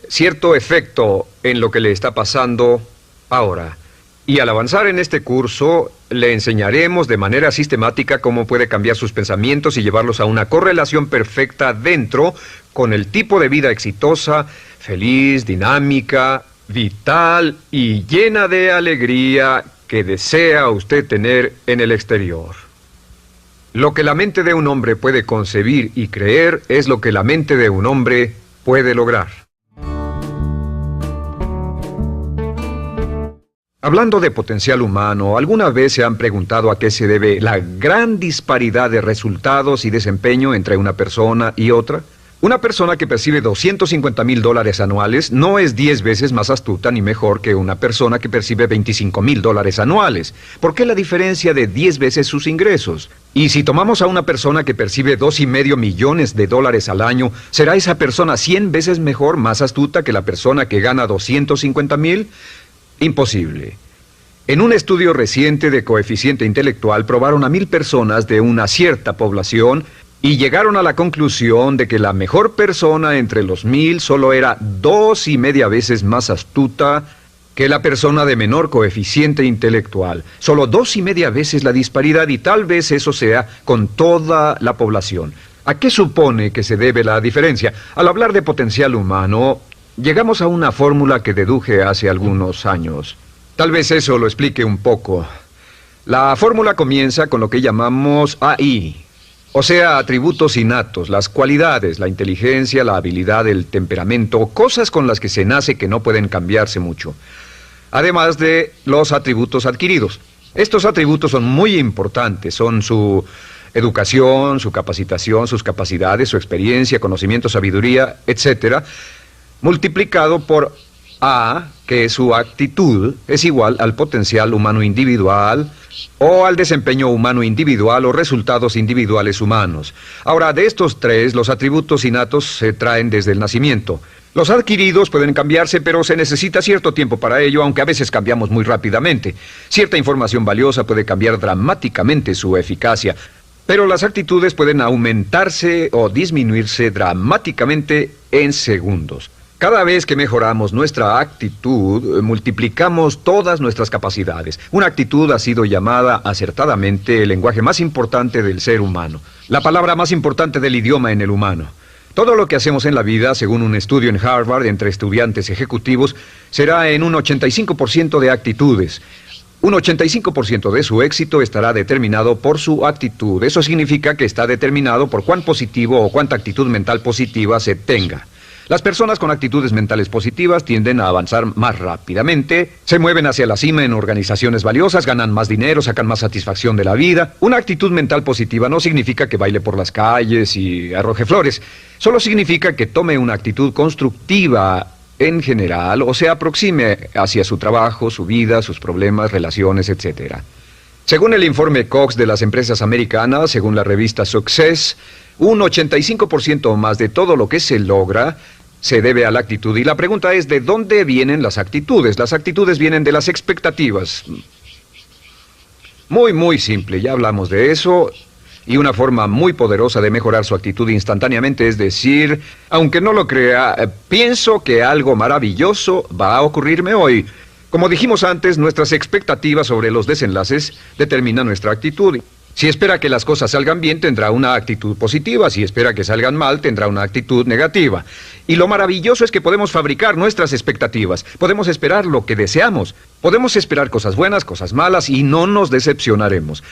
cierto efecto en lo que le está pasando ahora. Y al avanzar en este curso, le enseñaremos de manera sistemática cómo puede cambiar sus pensamientos y llevarlos a una correlación perfecta dentro con el tipo de vida exitosa, feliz, dinámica, vital y llena de alegría que desea usted tener en el exterior. Lo que la mente de un hombre puede concebir y creer es lo que la mente de un hombre puede lograr. Hablando de potencial humano, ¿alguna vez se han preguntado a qué se debe la gran disparidad de resultados y desempeño entre una persona y otra? Una persona que percibe $250,000 anuales no es 10 veces más astuta ni mejor que una persona que percibe $25,000 anuales. ¿Por qué la diferencia de 10 veces sus ingresos? Y si tomamos a una persona que percibe $2,5 millones al año, ¿será esa persona 100 veces mejor, más astuta que la persona que gana $250,000? Imposible. En un estudio reciente de coeficiente intelectual probaron a 1,000 personas de una cierta población y llegaron a la conclusión de que la mejor persona entre los 1,000 solo era 2,5 veces más astuta que la persona de menor coeficiente intelectual. Solo 2,5 veces la disparidad, y tal vez eso sea con toda la población. ¿A qué supone que se debe la diferencia? Al hablar de potencial humano, llegamos a una fórmula que deduje hace algunos años. Tal vez eso lo explique un poco. La fórmula comienza con lo que llamamos AI. O sea, atributos innatos, las cualidades, la inteligencia, la habilidad, el temperamento, cosas con las que se nace que no pueden cambiarse mucho. Además de los atributos adquiridos. Estos atributos son muy importantes, son su educación, su capacitación, sus capacidades, su experiencia, conocimiento, sabiduría, etc., multiplicado por A, que es su actitud, es igual al potencial humano individual, o al desempeño humano individual o resultados individuales humanos. Ahora, de estos tres, los atributos innatos se traen desde el nacimiento. Los adquiridos pueden cambiarse, pero se necesita cierto tiempo para ello, aunque a veces cambiamos muy rápidamente. Cierta información valiosa puede cambiar dramáticamente su eficacia, pero las actitudes pueden aumentarse o disminuirse dramáticamente en segundos. Cada vez que mejoramos nuestra actitud, multiplicamos todas nuestras capacidades. Una actitud ha sido llamada acertadamente el lenguaje más importante del ser humano, la palabra más importante del idioma en el humano. Todo lo que hacemos en la vida, según un estudio en Harvard entre estudiantes ejecutivos, será en un 85% de actitudes. Un 85% de su éxito estará determinado por su actitud. Eso significa que está determinado por cuán positivo o cuánta actitud mental positiva se tenga. Las personas con actitudes mentales positivas tienden a avanzar más rápidamente, se mueven hacia la cima en organizaciones valiosas, ganan más dinero, sacan más satisfacción de la vida. Una actitud mental positiva no significa que baile por las calles y arroje flores. Solo significa que tome una actitud constructiva en general o se aproxime hacia su trabajo, su vida, sus problemas, relaciones, etc. Según el informe Cox de las empresas americanas, según la revista Success, un 85% o más de todo lo que se logra se debe a la actitud. Y la pregunta es, ¿de dónde vienen las actitudes? Las actitudes vienen de las expectativas. Muy simple, ya hablamos de eso. Y una forma muy poderosa de mejorar su actitud instantáneamente es decir, aunque no lo crea, pienso que algo maravilloso va a ocurrirme hoy. Como dijimos antes, nuestras expectativas sobre los desenlaces determinan nuestra actitud. Si espera que las cosas salgan bien, tendrá una actitud positiva. Si espera que salgan mal, tendrá una actitud negativa. Y lo maravilloso es que podemos fabricar nuestras expectativas. Podemos esperar lo que deseamos. Podemos esperar cosas buenas, cosas malas, y no nos decepcionaremos.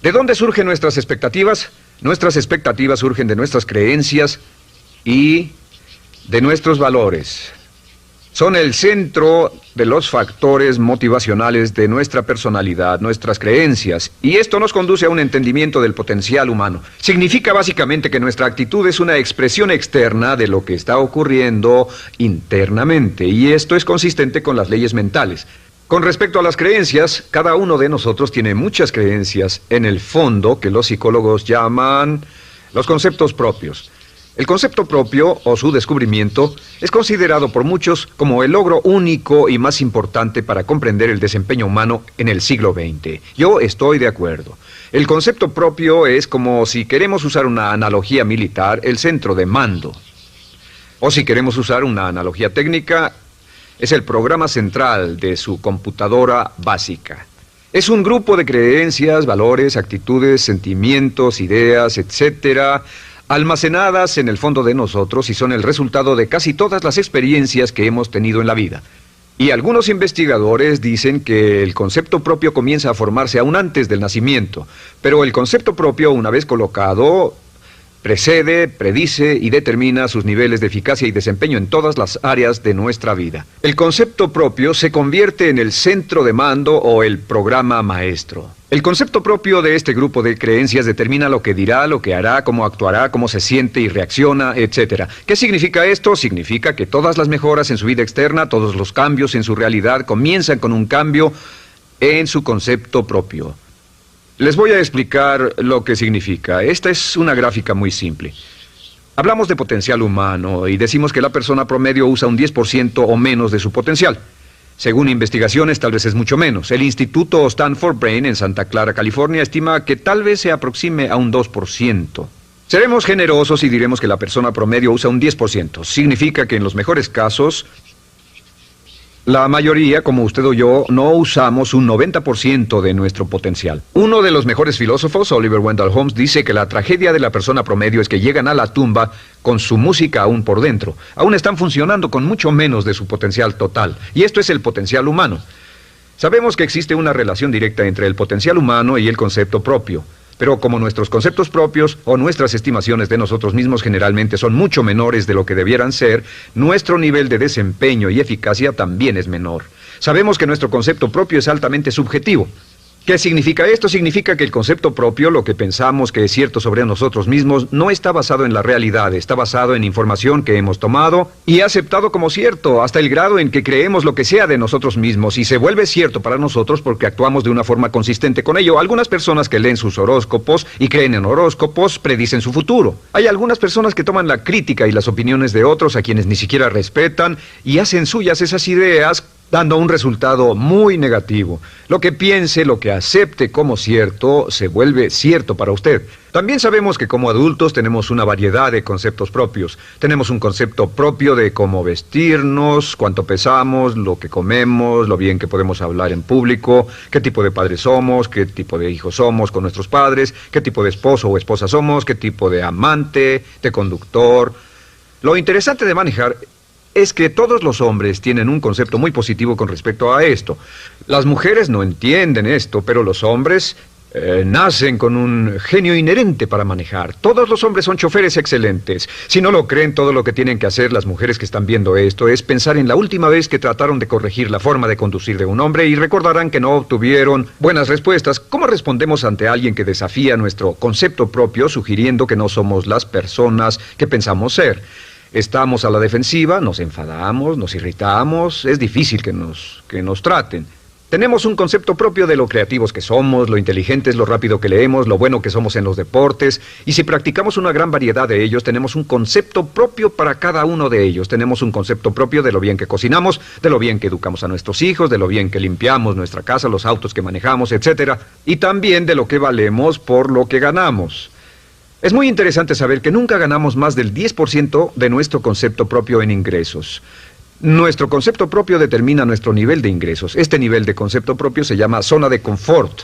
¿De dónde surgen nuestras expectativas? Nuestras expectativas surgen de nuestras creencias y de nuestros valores. Son el centro de los factores motivacionales de nuestra personalidad, nuestras creencias, y esto nos conduce a un entendimiento del potencial humano. Significa básicamente que nuestra actitud es una expresión externa de lo que está ocurriendo internamente, y esto es consistente con las leyes mentales. Con respecto a las creencias, cada uno de nosotros tiene muchas creencias en el fondo que los psicólogos llaman los conceptos propios. El concepto propio, o su descubrimiento, es considerado por muchos como el logro único y más importante para comprender el desempeño humano en el siglo XX. Yo estoy de acuerdo. El concepto propio es como, si queremos usar una analogía militar, el centro de mando. O si queremos usar una analogía técnica, es el programa central de su computadora básica. Es un grupo de creencias, valores, actitudes, sentimientos, ideas, etcétera, almacenadas en el fondo de nosotros y son el resultado de casi todas las experiencias que hemos tenido en la vida. Y algunos investigadores dicen que el concepto propio comienza a formarse aún antes del nacimiento, pero el concepto propio, una vez colocado, precede, predice y determina sus niveles de eficacia y desempeño en todas las áreas de nuestra vida. El concepto propio se convierte en el centro de mando o el programa maestro. El concepto propio de este grupo de creencias determina lo que dirá, lo que hará, cómo actuará, cómo se siente y reacciona, etc. ¿Qué significa esto? Significa que todas las mejoras en su vida externa, todos los cambios en su realidad comienzan con un cambio en su concepto propio. Les voy a explicar lo que significa. Esta es una gráfica muy simple. Hablamos de potencial humano y decimos que la persona promedio usa un 10% o menos de su potencial. Según investigaciones, tal vez es mucho menos. El Instituto Stanford Brain en Santa Clara, California, estima que tal vez se aproxime a un 2%. Seremos generosos y diremos que la persona promedio usa un 10%. Significa que en los mejores casos, la mayoría, como usted o yo, no usamos un 90% de nuestro potencial. Uno de los mejores filósofos, Oliver Wendell Holmes, dice que la tragedia de la persona promedio es que llegan a la tumba con su música aún por dentro. Aún están funcionando con mucho menos de su potencial total. Y esto es el potencial humano. Sabemos que existe una relación directa entre el potencial humano y el concepto propio. Pero como nuestros conceptos propios o nuestras estimaciones de nosotros mismos generalmente son mucho menores de lo que debieran ser, nuestro nivel de desempeño y eficacia también es menor. Sabemos que nuestro concepto propio es altamente subjetivo. ¿Qué significa esto? Significa que el concepto propio, lo que pensamos que es cierto sobre nosotros mismos, no está basado en la realidad, está basado en información que hemos tomado y aceptado como cierto, hasta el grado en que creemos lo que sea de nosotros mismos y se vuelve cierto para nosotros porque actuamos de una forma consistente con ello. Algunas personas que leen sus horóscopos y creen en horóscopos predicen su futuro. Hay algunas personas que toman la crítica y las opiniones de otros a quienes ni siquiera respetan y hacen suyas esas ideas, dando un resultado muy negativo. Lo que piense, lo que acepte como cierto, se vuelve cierto para usted. También sabemos que como adultos tenemos una variedad de conceptos propios. Tenemos un concepto propio de cómo vestirnos, cuánto pesamos, lo que comemos, lo bien que podemos hablar en público, qué tipo de padres somos, qué tipo de hijos somos con nuestros padres, qué tipo de esposo o esposa somos, qué tipo de amante, de conductor. Lo interesante de manejar es que todos los hombres tienen un concepto muy positivo con respecto a esto. Las mujeres no entienden esto, pero los hombres nacen con un genio inherente para manejar. Todos los hombres son choferes excelentes. Si no lo creen, todo lo que tienen que hacer las mujeres que están viendo esto es pensar en la última vez que trataron de corregir la forma de conducir de un hombre y recordarán que no obtuvieron buenas respuestas. ¿Cómo respondemos ante alguien que desafía nuestro concepto propio, sugiriendo que no somos las personas que pensamos ser? Estamos a la defensiva, nos enfadamos, nos irritamos, es difícil que nos traten. Tenemos un concepto propio de lo creativos que somos, lo inteligentes, lo rápido que leemos, lo bueno que somos en los deportes, y si practicamos una gran variedad de ellos, tenemos un concepto propio para cada uno de ellos. Tenemos un concepto propio de lo bien que cocinamos, de lo bien que educamos a nuestros hijos, de lo bien que limpiamos nuestra casa, los autos que manejamos, etc. Y también de lo que valemos por lo que ganamos. Es muy interesante saber que nunca ganamos más del 10% de nuestro concepto propio en ingresos. Nuestro concepto propio determina nuestro nivel de ingresos. Este nivel de concepto propio se llama zona de confort.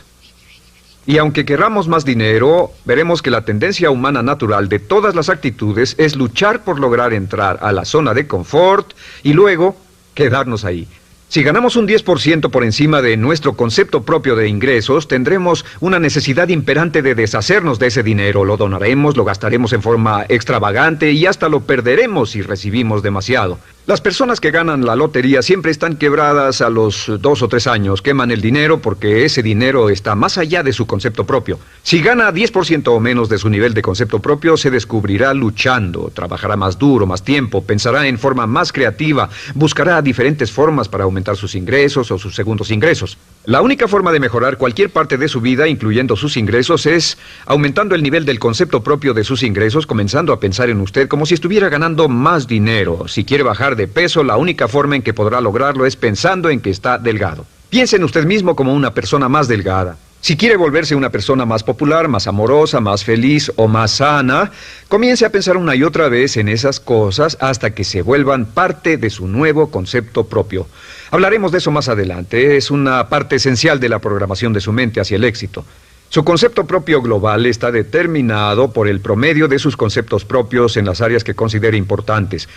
Y aunque querramos más dinero, veremos que la tendencia humana natural de todas las actitudes es luchar por lograr entrar a la zona de confort y luego quedarnos ahí. Si ganamos un 10% por encima de nuestro concepto propio de ingresos, tendremos una necesidad imperante de deshacernos de ese dinero. Lo donaremos, lo gastaremos en forma extravagante y hasta lo perderemos si recibimos demasiado. Las personas que ganan la lotería siempre están quebradas a los 2 o 3 años. Queman el dinero porque ese dinero está más allá de su concepto propio. Si gana 10% o menos de su nivel de concepto propio, se descubrirá luchando, trabajará más duro, más tiempo, pensará en forma más creativa, buscará diferentes formas para aumentar sus ingresos o sus segundos ingresos. La única forma de mejorar cualquier parte de su vida, incluyendo sus ingresos, es aumentando el nivel del concepto propio de sus ingresos, comenzando a pensar en usted como si estuviera ganando más dinero. Si quiere bajar de peso, la única forma en que podrá lograrlo es pensando en que está delgado. Piense en usted mismo como una persona más delgada. Si quiere volverse una persona más popular, más amorosa, más feliz o más sana, comience a pensar una y otra vez en esas cosas hasta que se vuelvan parte de su nuevo concepto propio. Hablaremos de eso más adelante. Es una parte esencial de la programación de su mente hacia el éxito. Su concepto propio global está determinado por el promedio de sus conceptos propios en las áreas que considere importantes.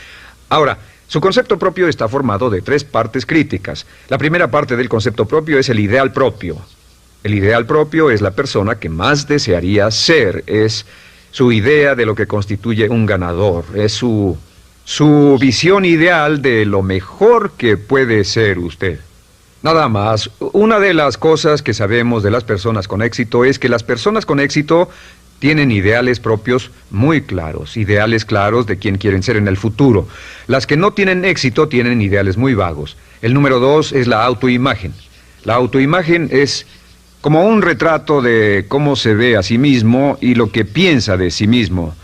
Ahora, su concepto propio está formado de 3 partes críticas. La primera parte del concepto propio es el ideal propio. El ideal propio es la persona que más desearía ser, es su idea de lo que constituye un ganador, es su visión ideal de lo mejor que puede ser usted. Nada más, una de las cosas que sabemos de las personas con éxito es que las personas con éxito tienen ideales propios muy claros, ideales claros de quién quieren ser en el futuro. Las que no tienen éxito tienen ideales muy vagos. El número 2 es la autoimagen. La autoimagen es como un retrato de cómo se ve a sí mismo y lo que piensa de sí mismo.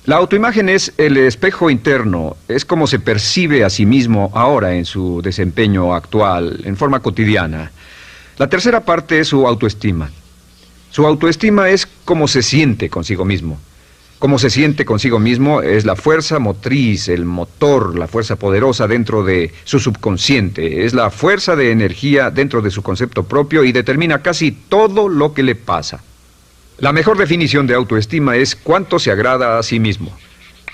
La autoimagen es el espejo interno, es como se percibe a sí mismo ahora en su desempeño actual, en forma cotidiana. La tercera parte es su autoestima. Su autoestima es cómo se siente consigo mismo. Cómo se siente consigo mismo es la fuerza motriz, el motor, la fuerza poderosa dentro de su subconsciente. Es la fuerza de energía dentro de su concepto propio y determina casi todo lo que le pasa. La mejor definición de autoestima es cuánto se agrada a sí mismo.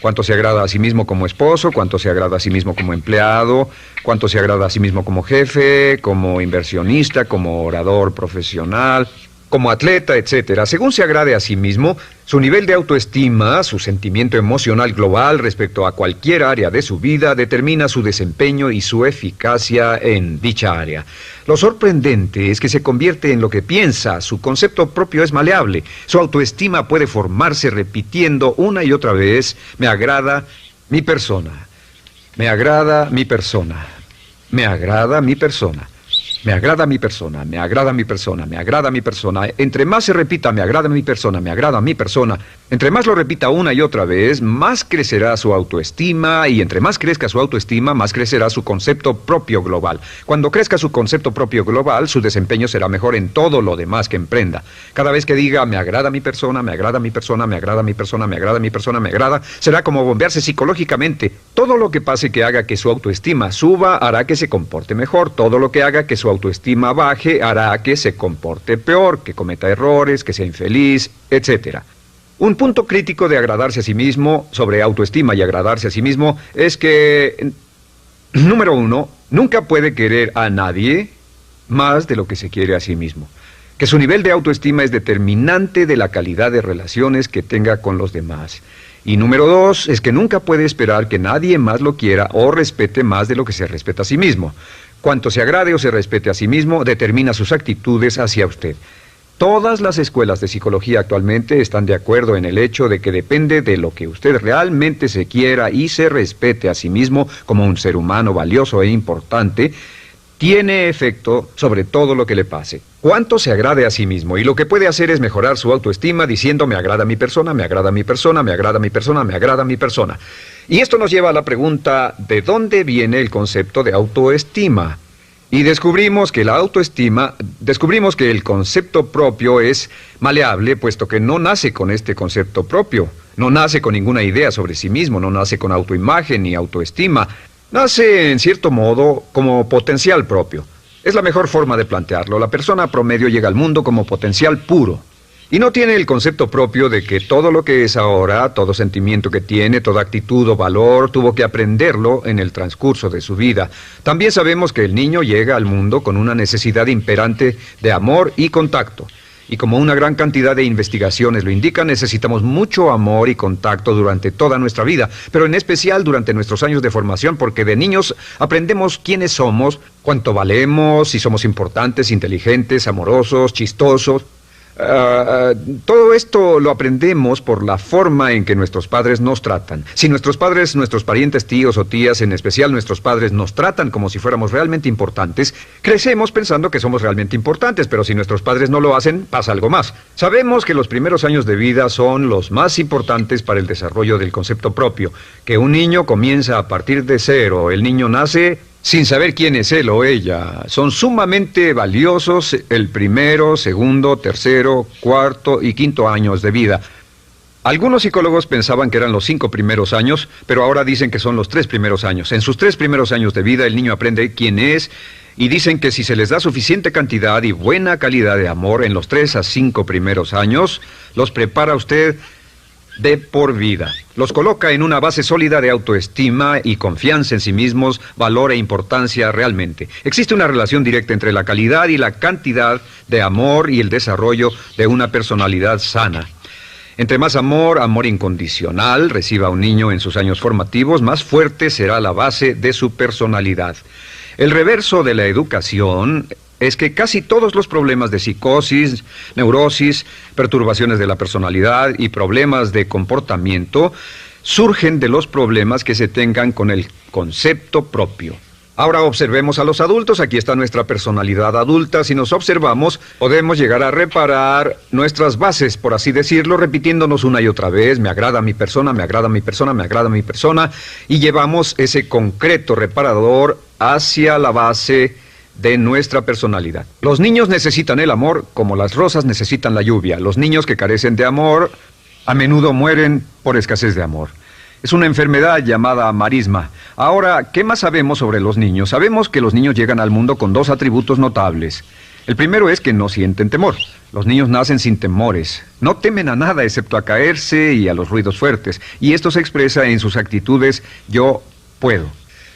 Cuánto se agrada a sí mismo como esposo, cuánto se agrada a sí mismo como empleado, cuánto se agrada a sí mismo como jefe, como inversionista, como orador profesional, como atleta, etcétera. Según se agrade a sí mismo, su nivel de autoestima, su sentimiento emocional global respecto a cualquier área de su vida, determina su desempeño y su eficacia en dicha área. Lo sorprendente es que se convierte en lo que piensa, su concepto propio es maleable, su autoestima puede formarse repitiendo una y otra vez, me agrada mi persona, me agrada mi persona, me agrada mi persona. Me agrada mi persona, me agrada mi persona, me agrada mi persona. Entre más se repita, me agrada mi persona, me agrada mi persona, entre más lo repita una y otra vez, más crecerá su autoestima y entre más crezca su autoestima, más crecerá su concepto propio global. Cuando crezca su concepto propio global, su desempeño será mejor en todo lo demás que emprenda. Cada vez que diga, me agrada mi persona, me agrada mi persona, me agrada mi persona, me agrada mi persona, me agrada, será como bombearse psicológicamente. Todo lo que pase que haga que su autoestima suba, hará que se comporte mejor. Todo lo que haga que su autoestima baje hará que se comporte peor, que cometa errores, que sea infeliz, etc. Un punto crítico de agradarse a sí mismo, sobre autoestima y agradarse a sí mismo, es que, número 1, nunca puede querer a nadie más de lo que se quiere a sí mismo. Que su nivel de autoestima es determinante de la calidad de relaciones que tenga con los demás. Y número 2, es que nunca puede esperar que nadie más lo quiera o respete más de lo que se respeta a sí mismo. Cuanto se agrade o se respete a sí mismo, determina sus actitudes hacia usted. Todas las escuelas de psicología actualmente están de acuerdo en el hecho de que depende de lo que usted realmente se quiera y se respete a sí mismo como un ser humano valioso e importante, tiene efecto sobre todo lo que le pase. Cuánto se agrade a sí mismo, y lo que puede hacer es mejorar su autoestima diciendo me agrada mi persona, me agrada mi persona, me agrada mi persona, me agrada mi persona. Y esto nos lleva a la pregunta, ¿de dónde viene el concepto de autoestima? Y descubrimos que el concepto propio es maleable, puesto que no nace con este concepto propio, no nace con ninguna idea sobre sí mismo, no nace con autoimagen ni autoestima. Nace, en cierto modo, como potencial propio. Es la mejor forma de plantearlo. La persona promedio llega al mundo como potencial puro. Y no tiene el concepto propio de que todo lo que es ahora, todo sentimiento que tiene, toda actitud o valor, tuvo que aprenderlo en el transcurso de su vida. También sabemos que el niño llega al mundo con una necesidad imperante de amor y contacto. Y como una gran cantidad de investigaciones lo indican, necesitamos mucho amor y contacto durante toda nuestra vida, pero en especial durante nuestros años de formación, porque de niños aprendemos quiénes somos, cuánto valemos, si somos importantes, inteligentes, amorosos, chistosos. Todo esto lo aprendemos por la forma en que nuestros padres nos tratan. Si nuestros padres, nuestros parientes, tíos o tías, en especial nuestros padres, nos tratan como si fuéramos realmente importantes, crecemos pensando que somos realmente importantes, pero si nuestros padres no lo hacen, pasa algo más. Sabemos que los primeros años de vida son los más importantes para el desarrollo del concepto propio, que un niño comienza a partir de cero. El niño nace sin saber quién es él o ella. Son sumamente valiosos el primero, segundo, tercero, cuarto y quinto años de vida. Algunos psicólogos pensaban que eran los 5 primeros años, pero ahora dicen que son los 3 primeros años. En sus 3 primeros años de vida el niño aprende quién es Y dicen que si se les da suficiente cantidad y buena calidad de amor en los 3 a 5 primeros años, los prepara usted de por vida. Los coloca en una base sólida de autoestima y confianza en sí mismos, valor e importancia realmente. Existe una relación directa entre la calidad y la cantidad de amor y el desarrollo de una personalidad sana. Entre más amor, amor incondicional, reciba un niño en sus años formativos, más fuerte será la base de su personalidad. El reverso de la educación es que casi todos los problemas de psicosis, neurosis, perturbaciones de la personalidad y problemas de comportamiento surgen de los problemas que se tengan con el concepto propio. Ahora observemos a los adultos. Aquí está nuestra personalidad adulta. Si nos observamos, podemos llegar a reparar nuestras bases, por así decirlo, repitiéndonos una y otra vez: me agrada mi persona, me agrada mi persona, me agrada mi persona, y llevamos ese concreto reparador hacia la base de nuestra personalidad. Los niños necesitan el amor como las rosas necesitan la lluvia. Los niños que carecen de amor a menudo mueren por escasez de amor. Es una enfermedad llamada marisma. Ahora, ¿qué más sabemos sobre los niños? Sabemos que los niños llegan al mundo con 2 atributos notables. El primero es que no sienten temor. Los niños nacen sin temores. No temen a nada excepto a caerse y a los ruidos fuertes. Y esto se expresa en sus actitudes: yo puedo.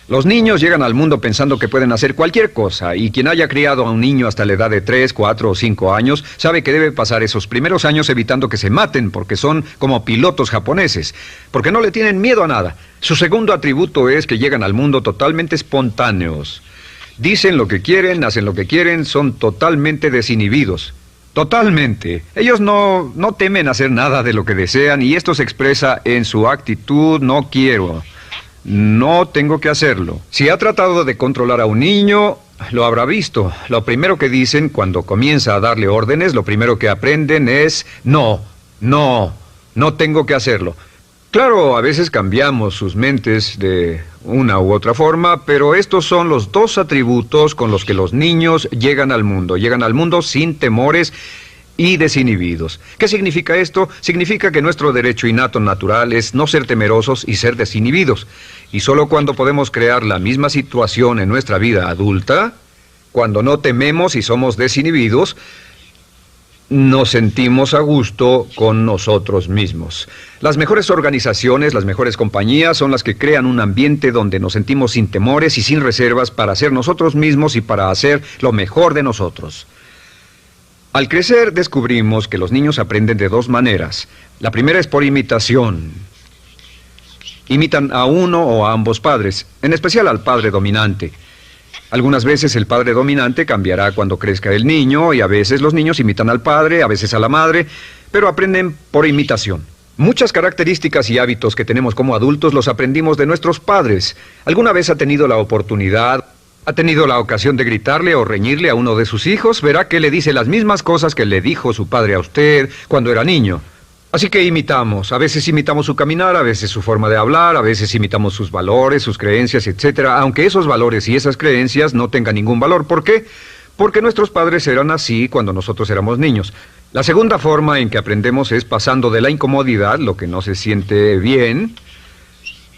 Los niños llegan al mundo pensando que pueden hacer cualquier cosa, y quien haya criado a un niño hasta la edad de 3, 4 o 5 años sabe que debe pasar esos primeros años evitando que se maten, porque son como pilotos japoneses, porque no le tienen miedo a nada. Su segundo atributo es que llegan al mundo totalmente espontáneos. Dicen lo que quieren, hacen lo que quieren, son totalmente desinhibidos. Totalmente. Ellos no temen hacer nada de lo que desean, y esto se expresa en su actitud: no quiero. No tengo que hacerlo. Si ha tratado de controlar a un niño, lo habrá visto. Lo primero que dicen cuando comienza a darle órdenes, lo primero que aprenden es: no tengo que hacerlo. Claro, a veces cambiamos sus mentes de una u otra forma, pero estos son los 2 atributos con los que los niños llegan al mundo. Llegan al mundo sin temores y desinhibidos. ¿Qué significa esto? Significa que nuestro derecho innato natural es no ser temerosos y ser desinhibidos. Y solo cuando podemos crear la misma situación en nuestra vida adulta, cuando no tememos y somos desinhibidos, nos sentimos a gusto con nosotros mismos. Las mejores organizaciones, las mejores compañías son las que crean un ambiente donde nos sentimos sin temores y sin reservas para ser nosotros mismos y para hacer lo mejor de nosotros. Al crecer descubrimos que los niños aprenden de 2 maneras. La primera es por imitación. Imitan a uno o a ambos padres, en especial al padre dominante. Algunas veces el padre dominante cambiará cuando crezca el niño, y a veces los niños imitan al padre, a veces a la madre, pero aprenden por imitación. Muchas características y hábitos que tenemos como adultos los aprendimos de nuestros padres. ¿Alguna vez ha tenido la oportunidad, ha tenido la ocasión de gritarle o reñirle a uno de sus hijos? Verá que le dice las mismas cosas que le dijo su padre a usted cuando era niño. Así que imitamos. A veces imitamos su caminar, a veces su forma de hablar, a veces imitamos sus valores, sus creencias, etc. Aunque esos valores y esas creencias no tengan ningún valor. ¿Por qué? Porque nuestros padres eran así cuando nosotros éramos niños. La segunda forma en que aprendemos es pasando de la incomodidad, lo que no se siente bien,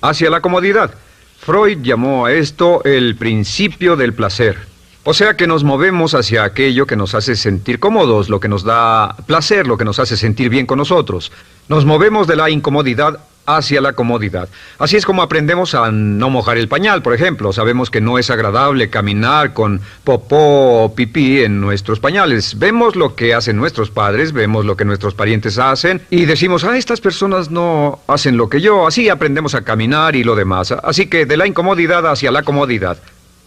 hacia la comodidad. Freud llamó a esto el principio del placer. O sea que nos movemos hacia aquello que nos hace sentir cómodos, lo que nos da placer, lo que nos hace sentir bien con nosotros. Nos movemos de la incomodidad hacia la comodidad. Así es como aprendemos a no mojar el pañal, por ejemplo. Sabemos que no es agradable caminar con popó o pipí en nuestros pañales. Vemos lo que hacen nuestros padres, vemos lo que nuestros parientes hacen y decimos: estas personas no hacen lo que yo. Así aprendemos a caminar y lo demás. Así que de la incomodidad hacia la comodidad.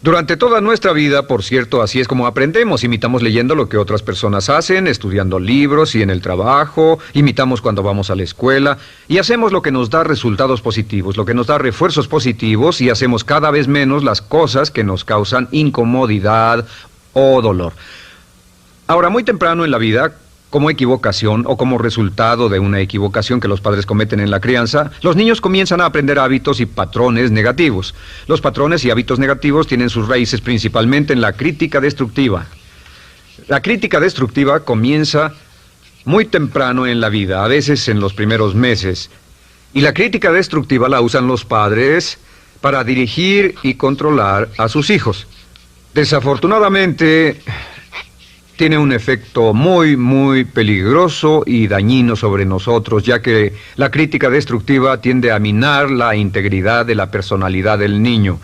Durante toda nuestra vida, por cierto, así es como aprendemos. Imitamos leyendo lo que otras personas hacen, estudiando libros y en el trabajo, imitamos cuando vamos a la escuela, y hacemos lo que nos da resultados positivos, lo que nos da refuerzos positivos, y hacemos cada vez menos las cosas que nos causan incomodidad o dolor. Ahora, muy temprano en la vida, como equivocación o como resultado de una equivocación que los padres cometen en la crianza, los niños comienzan a aprender hábitos y patrones negativos. Los patrones y hábitos negativos tienen sus raíces principalmente en la crítica destructiva. La crítica destructiva comienza muy temprano en la vida, a veces en los primeros meses. Y la crítica destructiva la usan los padres para dirigir y controlar a sus hijos. Desafortunadamente, tiene un efecto muy peligroso y dañino sobre nosotros, ya que la crítica destructiva tiende a minar la integridad de la personalidad del niño.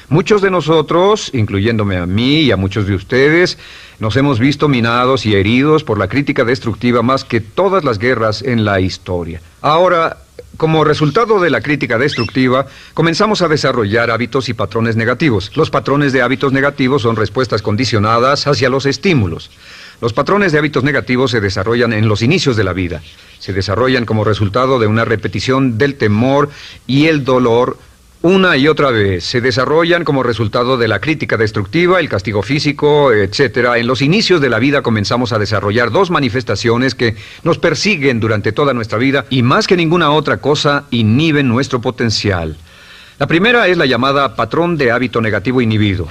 Muchos de nosotros, incluyéndome a mí y a muchos de ustedes, nos hemos visto minados y heridos por la crítica destructiva más que todas las guerras en la historia. Ahora, como resultado de la crítica destructiva, comenzamos a desarrollar hábitos y patrones negativos. Los patrones de hábitos negativos son respuestas condicionadas hacia los estímulos. Los patrones de hábitos negativos se desarrollan en los inicios de la vida. Se desarrollan como resultado de una repetición del temor y el dolor una y otra vez. Se desarrollan como resultado de la crítica destructiva, el castigo físico, etc. En los inicios de la vida comenzamos a desarrollar dos manifestaciones que nos persiguen durante toda nuestra vida y más que ninguna otra cosa inhiben nuestro potencial. La primera es la llamada patrón de hábito negativo inhibido.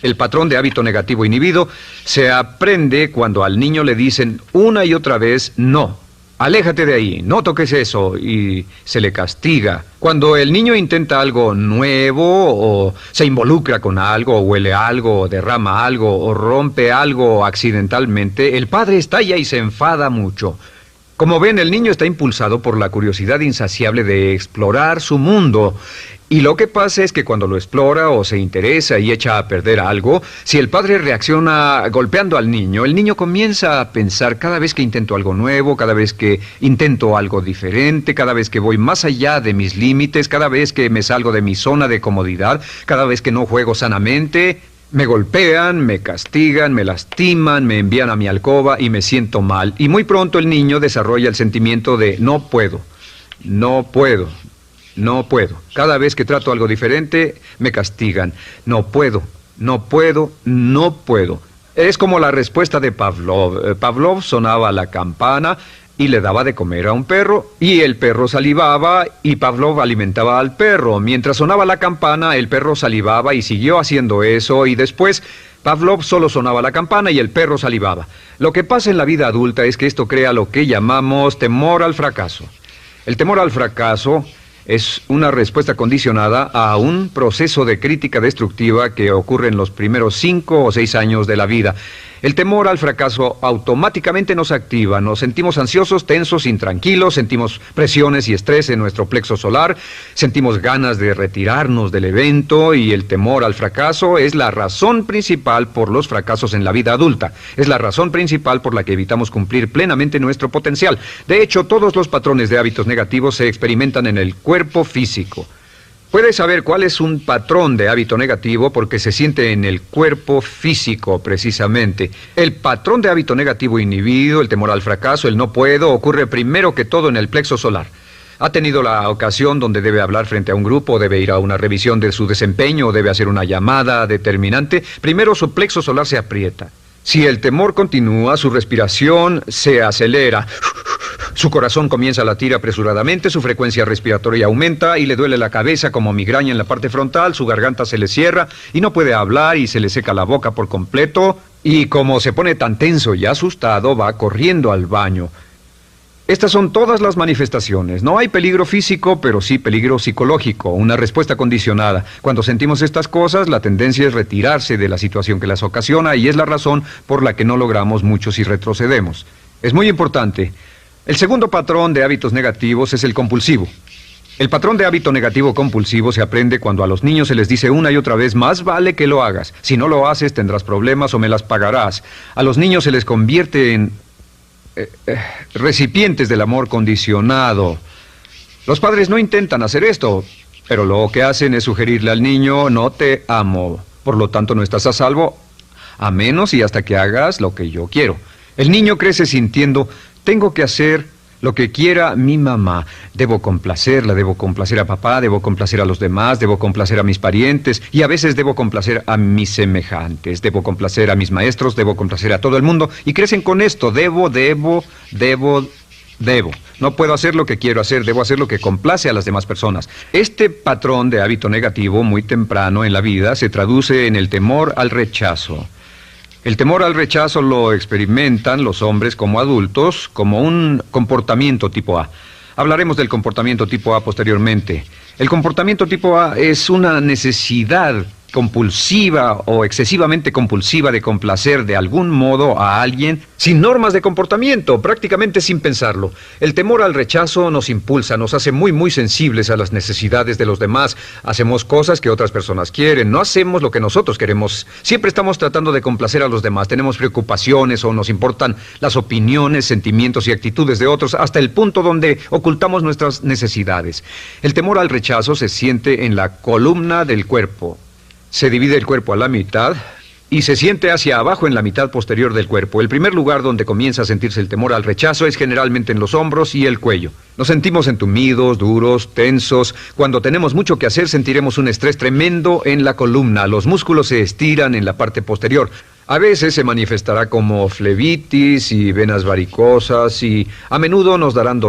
El patrón de hábito negativo inhibido se aprende cuando al niño le dicen una y otra vez no. Aléjate de ahí, no toques eso, y se le castiga. Cuando el niño intenta algo nuevo, o se involucra con algo, o huele algo, o derrama algo, o rompe algo accidentalmente, el padre estalla y se enfada mucho. Como ven, el niño está impulsado por la curiosidad insaciable de explorar su mundo. Y lo que pasa es que cuando lo explora o se interesa y echa a perder algo, si el padre reacciona golpeando al niño, el niño comienza a pensar cada vez que intento algo nuevo, cada vez que intento algo diferente, cada vez que voy más allá de mis límites, cada vez que me salgo de mi zona de comodidad, cada vez que no juego sanamente, me golpean, me castigan, me lastiman, me envían a mi alcoba y me siento mal. Y muy pronto el niño desarrolla el sentimiento de no puedo, no puedo. No puedo. Cada vez que trato algo diferente, me castigan. No puedo, no puedo, no puedo. Es como la respuesta de Pavlov. Pavlov sonaba la campana y le daba de comer a un perro, y el perro salivaba, y Pavlov alimentaba al perro. Mientras sonaba la campana, el perro salivaba y siguió haciendo eso, y después Pavlov solo sonaba la campana y el perro salivaba. Lo que pasa en la vida adulta es que esto crea lo que llamamos temor al fracaso. El temor al fracaso es una respuesta condicionada a un proceso de crítica destructiva que ocurre en los primeros 5 o 6 años de la vida. El temor al fracaso automáticamente nos activa, nos sentimos ansiosos, tensos, intranquilos, sentimos presiones y estrés en nuestro plexo solar, sentimos ganas de retirarnos del evento, y el temor al fracaso es la razón principal por los fracasos en la vida adulta. Es la razón principal por la que evitamos cumplir plenamente nuestro potencial. De hecho, todos los patrones de hábitos negativos se experimentan en el cuerpo físico. Puedes saber cuál es un patrón de hábito negativo porque se siente en el cuerpo físico, precisamente. El patrón de hábito negativo inhibido, el temor al fracaso, el no puedo, ocurre primero que todo en el plexo solar. ¿Ha tenido la ocasión donde debe hablar frente a un grupo, debe ir a una revisión de su desempeño o debe hacer una llamada determinante? Primero su plexo solar se aprieta. Si el temor continúa, su respiración se acelera. Su corazón comienza a latir apresuradamente, su frecuencia respiratoria aumenta y le duele la cabeza como migraña en la parte frontal, su garganta se le cierra y no puede hablar y se le seca la boca por completo, y como se pone tan tenso y asustado, va corriendo al baño. Estas son todas las manifestaciones. No hay peligro físico, pero sí peligro psicológico, una respuesta condicionada. Cuando sentimos estas cosas, la tendencia es retirarse de la situación que las ocasiona, y es la razón por la que no logramos mucho si retrocedemos. Es muy importante. El segundo patrón de hábitos negativos es el compulsivo. El patrón de hábito negativo compulsivo se aprende cuando a los niños se les dice una y otra vez: más vale que lo hagas. Si no lo haces, tendrás problemas o me las pagarás. A los niños se les convierte en recipientes del amor condicionado. Los padres no intentan hacer esto, pero lo que hacen es sugerirle al niño: no te amo, por lo tanto no estás a salvo, a menos y hasta que hagas lo que yo quiero. El niño crece sintiendo: tengo que hacer lo que quiera mi mamá. Debo complacerla, debo complacer a papá, debo complacer a los demás, debo complacer a mis parientes, y a veces debo complacer a mis semejantes, debo complacer a mis maestros, debo complacer a todo el mundo, y crecen con esto: debo. No puedo hacer lo que quiero hacer, debo hacer lo que complace a las demás personas. Este patrón de hábito negativo muy temprano en la vida se traduce en el temor al rechazo. El temor al rechazo lo experimentan los hombres como adultos como un comportamiento tipo A. Hablaremos del comportamiento tipo A posteriormente. El comportamiento tipo A es una necesidad compulsiva o excesivamente compulsiva de complacer de algún modo a alguien sin normas de comportamiento, prácticamente sin pensarlo. El temor al rechazo nos impulsa, nos hace muy sensibles a las necesidades de los demás. Hacemos cosas que otras personas quieren, no hacemos lo que nosotros queremos. Siempre estamos tratando de complacer a los demás. Tenemos preocupaciones o nos importan las opiniones, sentimientos y actitudes de otros hasta el punto donde ocultamos nuestras necesidades. El temor al rechazo se siente en la columna del cuerpo. Se divide el cuerpo a la mitad y se siente hacia abajo en la mitad posterior del cuerpo. El primer lugar donde comienza a sentirse el temor al rechazo es generalmente en los hombros y el cuello. Nos sentimos entumidos, duros, tensos. Cuando tenemos mucho que hacer sentiremos un estrés tremendo en la columna. Los músculos se estiran en la parte posterior. A veces se manifestará como flebitis y venas varicosas y a menudo nos darán dolor.